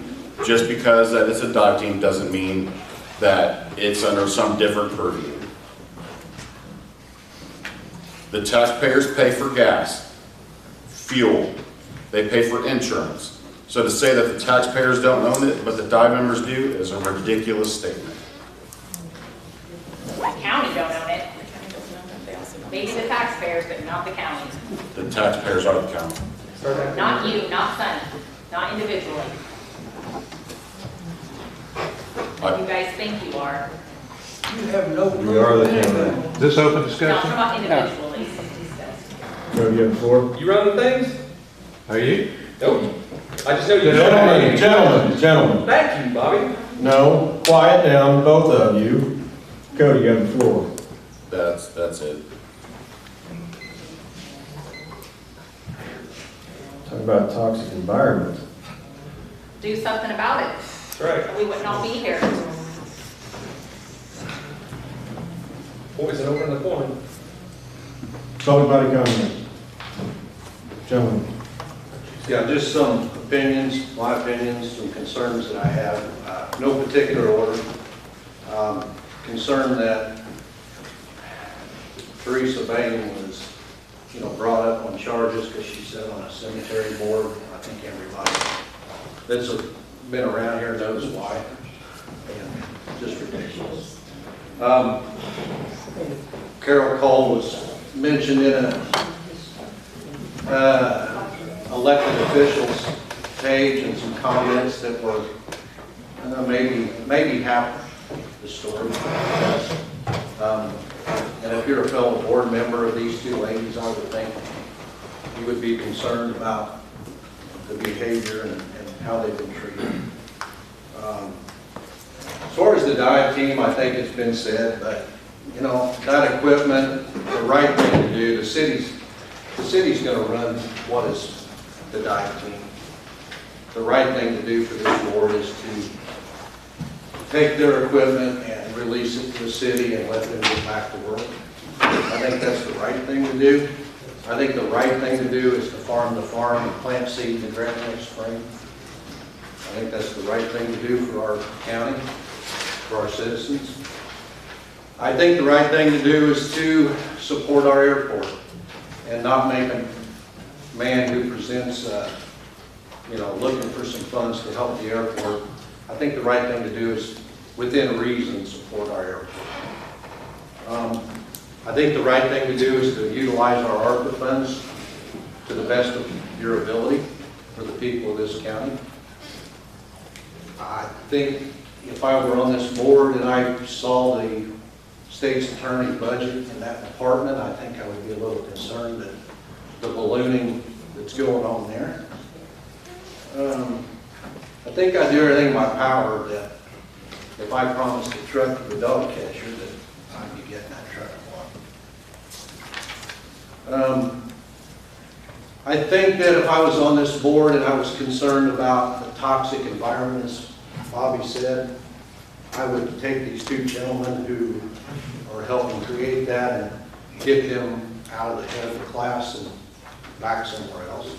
Just because that it's a dive team doesn't mean that it's under some different purview. The taxpayers pay for gas, fuel, they pay for insurance. So to say that the taxpayers don't own it, but the dive members do, is a ridiculous statement. The county don't own it. Maybe the taxpayers, but not the county. The taxpayers are the county. Not you, not Sunny, not individually. You guys think you are. You have no clue. We are the county. Is this open No, discussion? come on individually. Cody, you have the floor. You run the things? Are you? Nope. I just know you. Gentlemen. Thank you, Bobby. No, quiet down, both of you. Cody, you have the floor. That's it. Talk about toxic environment. Do something about it. That's right. We wouldn't all be here. Always an open the coin. Public body comment. Gentlemen. Yeah, just some opinions, my opinions, some concerns that I have. No particular order. Concern that Teresa Bain was, brought up on charges because she sat on a cemetery board. I think everybody that's been around here knows why. And just ridiculous. Carol Cole was mentioned in a elected officials page and some comments that were maybe half the story. And if you're a fellow board member of these two ladies, I would think you would be concerned about the behavior and how they've been treated. As far as the dive team, I think it's been said, but that equipment, the right thing to do, the city's going to run what is the dive team. The right thing to do for this board is to take their equipment and release it to the city and let them get back to work. I think that's the right thing to do. I think the right thing to do is to farm the farm and plant seed in the ground next spring. I think that's the right thing to do for our county, for our citizens. I think the right thing to do is to support our airport and not make a man who presents, looking for some funds to help the airport. I think the right thing to do is, within reason, support our airport. I think the right thing to do is to utilize our ARPA funds to the best of your ability for the people of this county. I think if I were on this board and I saw the state's attorney budget in that department, I think I would be a little concerned that the ballooning that's going on there. I think I do everything in my power that if I promised a truck to the dog catcher, that I think that if I was on this board and I was concerned about the toxic environment, as Bobby said, I would take these two gentlemen who are helping create that and get them out of the head of the class and back somewhere else.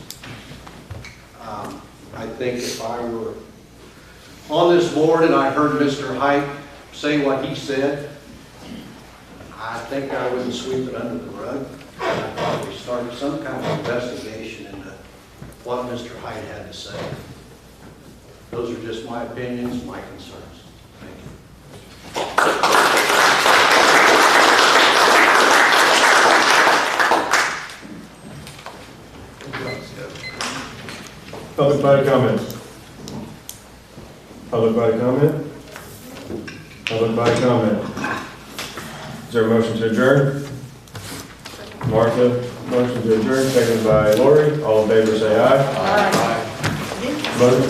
I think if I were on this board and I heard Mr. Height say what he said, I think I wouldn't sweep it under the rug. I'd probably start some kind of investigation into what Mr. Height had to say. Those are just my opinions, my concerns. Thank you. Public body comment. Public body comment. Public body comment. Is there a motion to adjourn? Martha, motion to adjourn, seconded by Lori. All in favor say aye. Aye. Motion